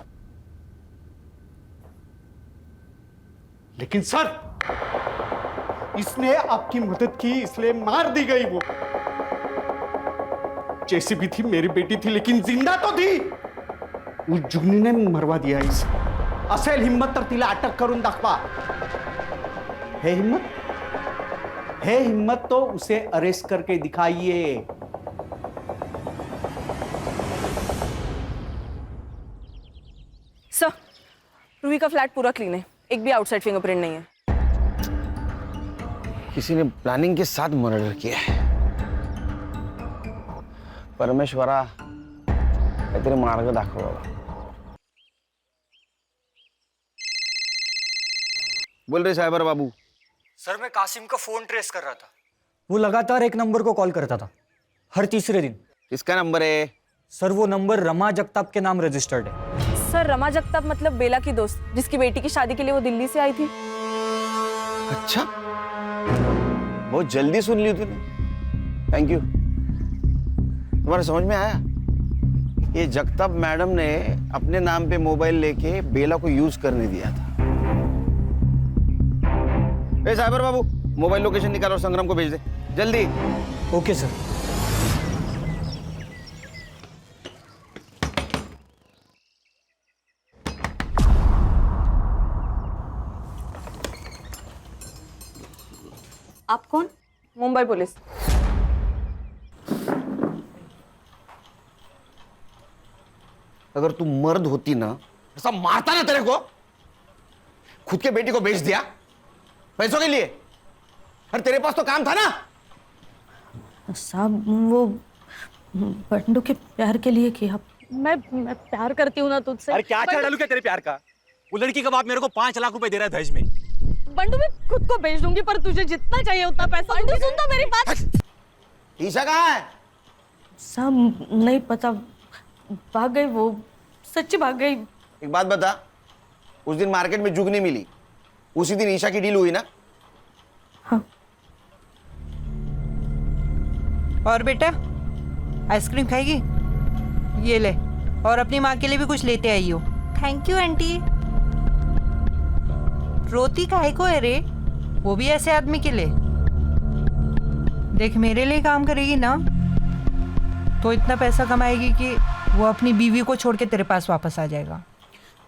S14: लेकिन सर, इसने आपकी मदद की इसलिए मार दी गई। वो जैसी भी थी मेरी बेटी थी, लेकिन जिंदा तो थी। उस जुगनी ने मरवा दिया इसे। असेल हिम्मत तर तिला अटक करून दाखवा। है हिम्मत? है हिम्मत तो उसे अरेस्ट करके दिखाइए।
S26: सर, रूही का फ्लैट पूरा क्लीन है, एक भी आउटसाइड फिंगरप्रिंट नहीं है।
S21: किसी ने प्लानिंग के साथ मर्डर किया है। परमेश्वरा, काहीतरी मार्ग दाखव बाबा। बोल रहे साइबर बाबू।
S8: सर, मैं कासिम का फोन ट्रेस कर रहा था। वो लगातार एक नंबर को कॉल करता था, हर तीसरे दिन।
S21: किसका नंबर है?
S8: सर, वो नंबर रमा जगताप के नाम रजिस्टर्ड है।
S26: सर, रमा जगताप मतलब बेला की दोस्त, जिसकी बेटी की शादी के लिए वो दिल्ली से आई थी।
S21: अच्छा, बहुत जल्दी सुन ली तूने। Thank you. तुम्हारे समझ में आया? ये जगताप मैडम ने अपने नाम पे मोबाइल लेके बेला को यूज करने दिया था। ए साइबर बाबू, मोबाइल लोकेशन निकाल और संग्राम को भेज दे जल्दी।
S8: Okay sir.
S26: आप कौन? मुंबई पुलिस।
S21: अगर तू मर्द होती ना, ऐसा मारता ना तेरे को। खुद के बेटी को बेच दिया पैसों के लिए। अरे तेरे पास तो काम था ना।
S7: साहब, वो बंडू के प्यार के लिए किया। मैं प्यार करती हूँ ना तुझसे।
S23: अरे क्या डालू क्या तेरे प्यार का? वो लड़की का बाप मेरे को 5 लाख रुपए दे रहा है दहेज में।
S7: बंडू मैं खुद को बेच दूंगी, पर तुझे जितना चाहिए उतना पैसा। बंडू सुन तो मेरी बात।
S21: ईशा कहाँ है?
S7: सब नहीं पता, भाग गई वो, सच्ची भाग गई।
S21: एक बात बता, उस दिन मार्केट में जुगनी मिली, उसी दिन ईशा की डील हुई ना?
S7: हाँ।
S9: और बेटा आइसक्रीम खाएगी? ये ले, और अपनी माँ के लिए भी कुछ लेते आई हो। Thank you aunty. रोती काहे को है रे? वो भी ऐसे आदमी के लिए। देख मेरे लिए काम करेगी ना तो इतना पैसा कमाएगी कि वो अपनी बीवी को छोड़ के तेरे पास वापस आ जाएगा।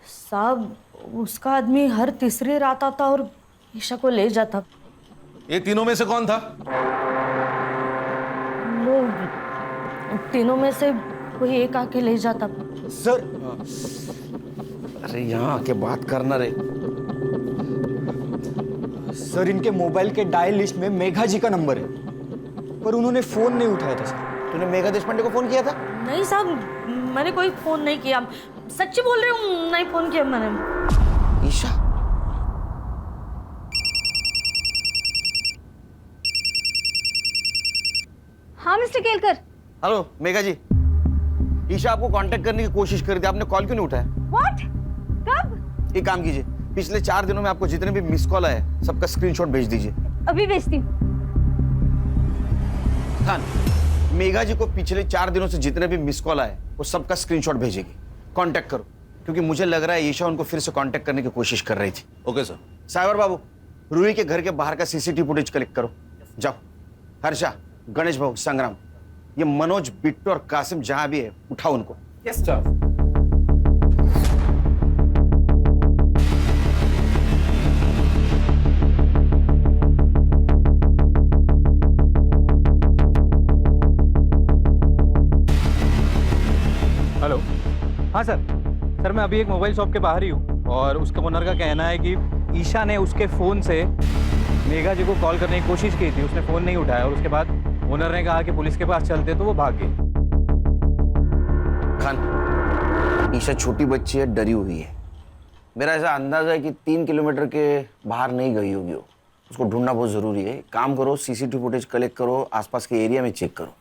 S7: साहब उसका आदमी हर तीसरी रात आता और ईशा को ले जाता।
S22: ये तीनों में से कौन था?
S7: वो तीनों में से कोई एक आके ले जाता।
S21: सर अरे यहाँ आके बात करना रे।
S8: सर इनके मोबाइल के डायल लिस्ट में मेघा जी का नंबर है, पर उन्होंने फोन नहीं उठाया था सर।
S21: तूने मेघा देशपांडे को फोन किया था?
S7: नहीं साहब, मैंने कोई फोन नहीं किया, सच्ची बोल रही हूँ, नहीं फोन किया मैंने।
S21: ईशा
S1: हाँ मिस्टर केलकर।
S21: हेलो मेघा जी, ईशा आपको कांटेक्ट करने की कोशिश कर रही थी, आपने कॉल क्यों नहीं उठाया?
S1: व्हाट? कब?
S21: एक काम कीजिए, पिछले 4 दिनों में आपको जितने भी मिस कॉल आए सबका स्क्रीनशॉट भेज दीजिए।
S1: अभी भेजती हूँ।
S21: खान, मेघा जी को पिछले 4 दिनों से जितने भी मिस कॉल आए वो सबका स्क्रीनशॉट भेजेगी। कांटेक्ट करो, क्योंकि मुझे लग रहा है ईशा उनको फिर से कांटेक्ट करने की कोशिश कर रही थी।
S22: Okay sir.
S21: साइबर बाबू, रूही के घर के बाहर का सीसीटीवी फुटेज कलेक्ट करो। जाओ। हर्षा, गणेश भाऊ, संग्राम, ये मनोज, बिट्टू और कासिम जहां भी है उठाओ उनको।
S11: Yes sir.
S23: हेलो। हाँ सर मैं अभी एक मोबाइल शॉप के बाहर ही हूँ और उसका ओनर का कहना है कि ईशा ने उसके फ़ोन से मेघा जी को कॉल करने की कोशिश की थी, उसने फ़ोन नहीं उठाया और उसके बाद ओनर ने कहा कि पुलिस के पास चलते तो वो भाग गई।
S21: खान, ईशा छोटी बच्ची है, डरी हुई है। मेरा ऐसा अंदाजा है कि 3 किलोमीटर के बाहर नहीं गई होगी वो। उसको ढूंढना बहुत ज़रूरी है। काम करो, सीसीटीवी फुटेज कलेक्ट करो, आसपास के एरिया में चेक करो।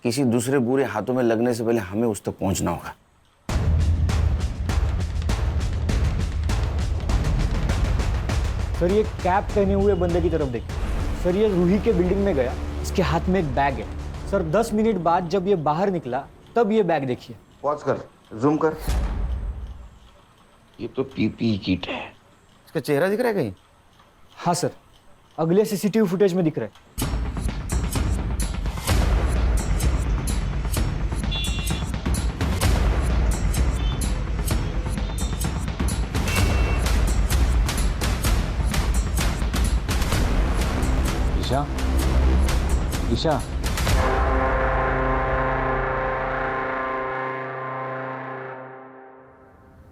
S21: किसी दूसरे बुरे हाथों में लगने से पहले हमें उस तक पहुंचना होगा।
S8: सर ये कैप पहने हुए बंदे की तरफ देखिए। सर ये रूही के बिल्डिंग में गया, इसके हाथ में एक बैग है। सर 10 मिनट बाद जब ये बाहर निकला तब ये बैग देखिए।
S21: पॉज कर, जूम कर। ये तो पीपीई किट है। इसका चेहरा दिख रहा है कहीं?
S8: हाँ सर, अगले सीसीटीवी फुटेज में दिख रहा है।
S23: ईशा, ईशा,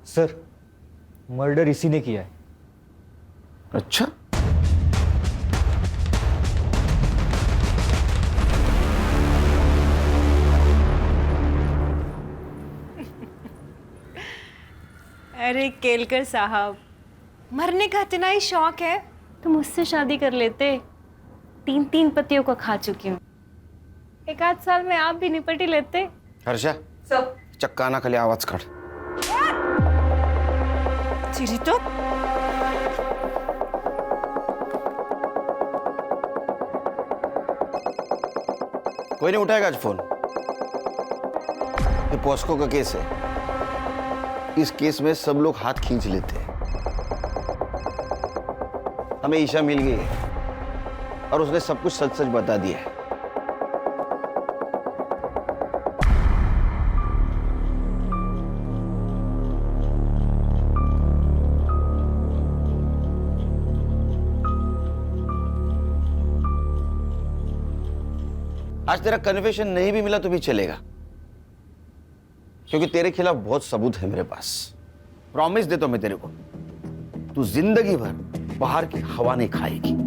S8: सर मर्डर इसी ने किया है।
S21: अच्छा,
S1: अरे केलकर साहब, मरने का इतना ही शौक है तो मुझसे शादी कर लेते। 3 पतियों को खा चुकी हूँ, 1 आध साल में आप भी निपट ही लेते।
S21: हर्षा, चक्का ना खाली आवाज काढ।
S1: चिरी तो
S21: कोई नहीं उठाएगा आज फोन। ये पॉस्को का केस है। इस केस में सब लोग हाथ खींच लेते हैं। हमें ईशा मिल गई है और उसने सब कुछ सच सच बता दिया है। आज तेरा कन्फेशन नहीं भी मिला तो भी चलेगा, क्योंकि तेरे खिलाफ बहुत सबूत है मेरे पास। प्रॉमिस देता हूं मैं तेरे को, तू जिंदगी भर बाहर की हवा नहीं खाएगी।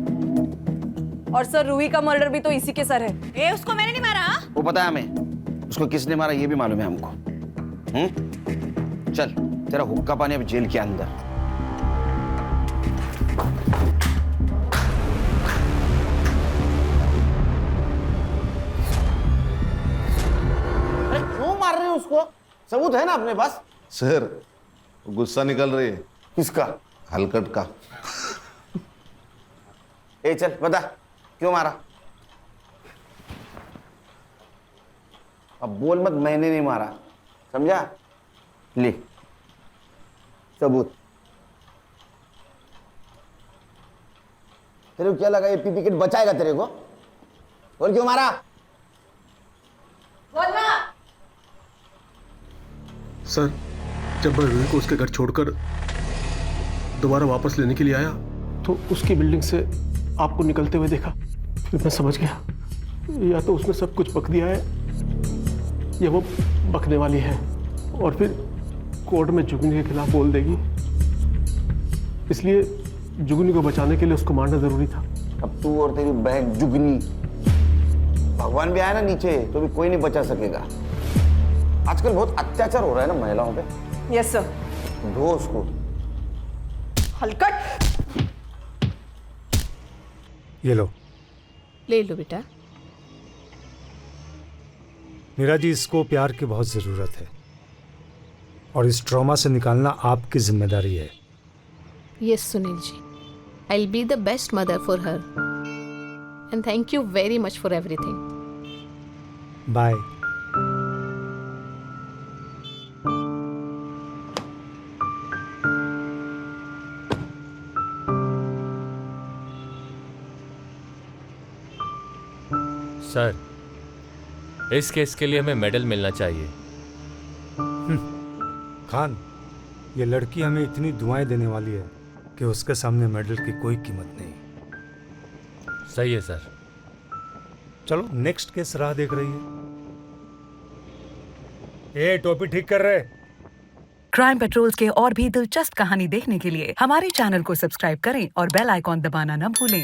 S26: और सर रूही का मर्डर भी तो इसी के सर है।
S1: ए, उसको मैंने नहीं मारा।
S21: वो पता है हमें, उसको किसने मारा ये भी मालूम है हमको। चल, तेरा हुक्का पानी अब जेल के अंदर। क्यों मार रहे हो उसको? सबूत है ना अपने पास?
S22: सर गुस्सा निकल रही है।
S21: किसका?
S22: हलकट का।
S21: ए चल बता, क्यों मारा? अब बोल मत मैंने नहीं मारा, समझा? ले सबूत। तेरे को क्या लगा ये पीपी किट बचाएगा तेरे को? बोल क्यों मारा?
S2: बोलना।
S4: सर, जब मैं रूही को उसके घर छोड़कर दोबारा वापस लेने के लिए आया तो उसकी बिल्डिंग से आपको निकलते हुए देखा। फिर मैं समझ गया या तो उसने सब कुछ बक दिया है या वो बकने वाली है और फिर कोर्ट में जुगनी के खिलाफ बोल देगी। इसलिए जुगनी को बचाने के लिए उसको मारना जरूरी था।
S21: अब तू और तेरी बहन जुगनी, भगवान भी आया ना नीचे तो भी कोई नहीं बचा सकेगा। आजकल बहुत अत्याचार हो रहा है ना महिलाओं पे।
S26: Yes sir.
S21: धो उसको।
S26: हलकट।
S3: ये लो।
S20: ले लो बेटा।
S3: मीरा जी, इसको प्यार की बहुत ज़रूरत है और इस ट्रॉमा से निकालना आपकी जिम्मेदारी है।
S10: Yes Sunil ji, I will be the best mother for her and thank you very much for everything.
S3: Bye.
S15: Sir, इस केस के लिए हमें मेडल मिलना चाहिए।
S3: खान, ये लड़की हमें इतनी दुआएं देने वाली है कि उसके सामने मेडल की कोई कीमत नहीं।
S15: सही है सर।
S3: चलो नेक्स्ट केस राह देख रही है। ए, टोपी ठीक कर रहे।
S17: क्राइम पेट्रोल्स के और भी दिलचस्प कहानी देखने के लिए हमारे चैनल को सब्सक्राइब करें और बेल आइकॉन दबाना न भूलें।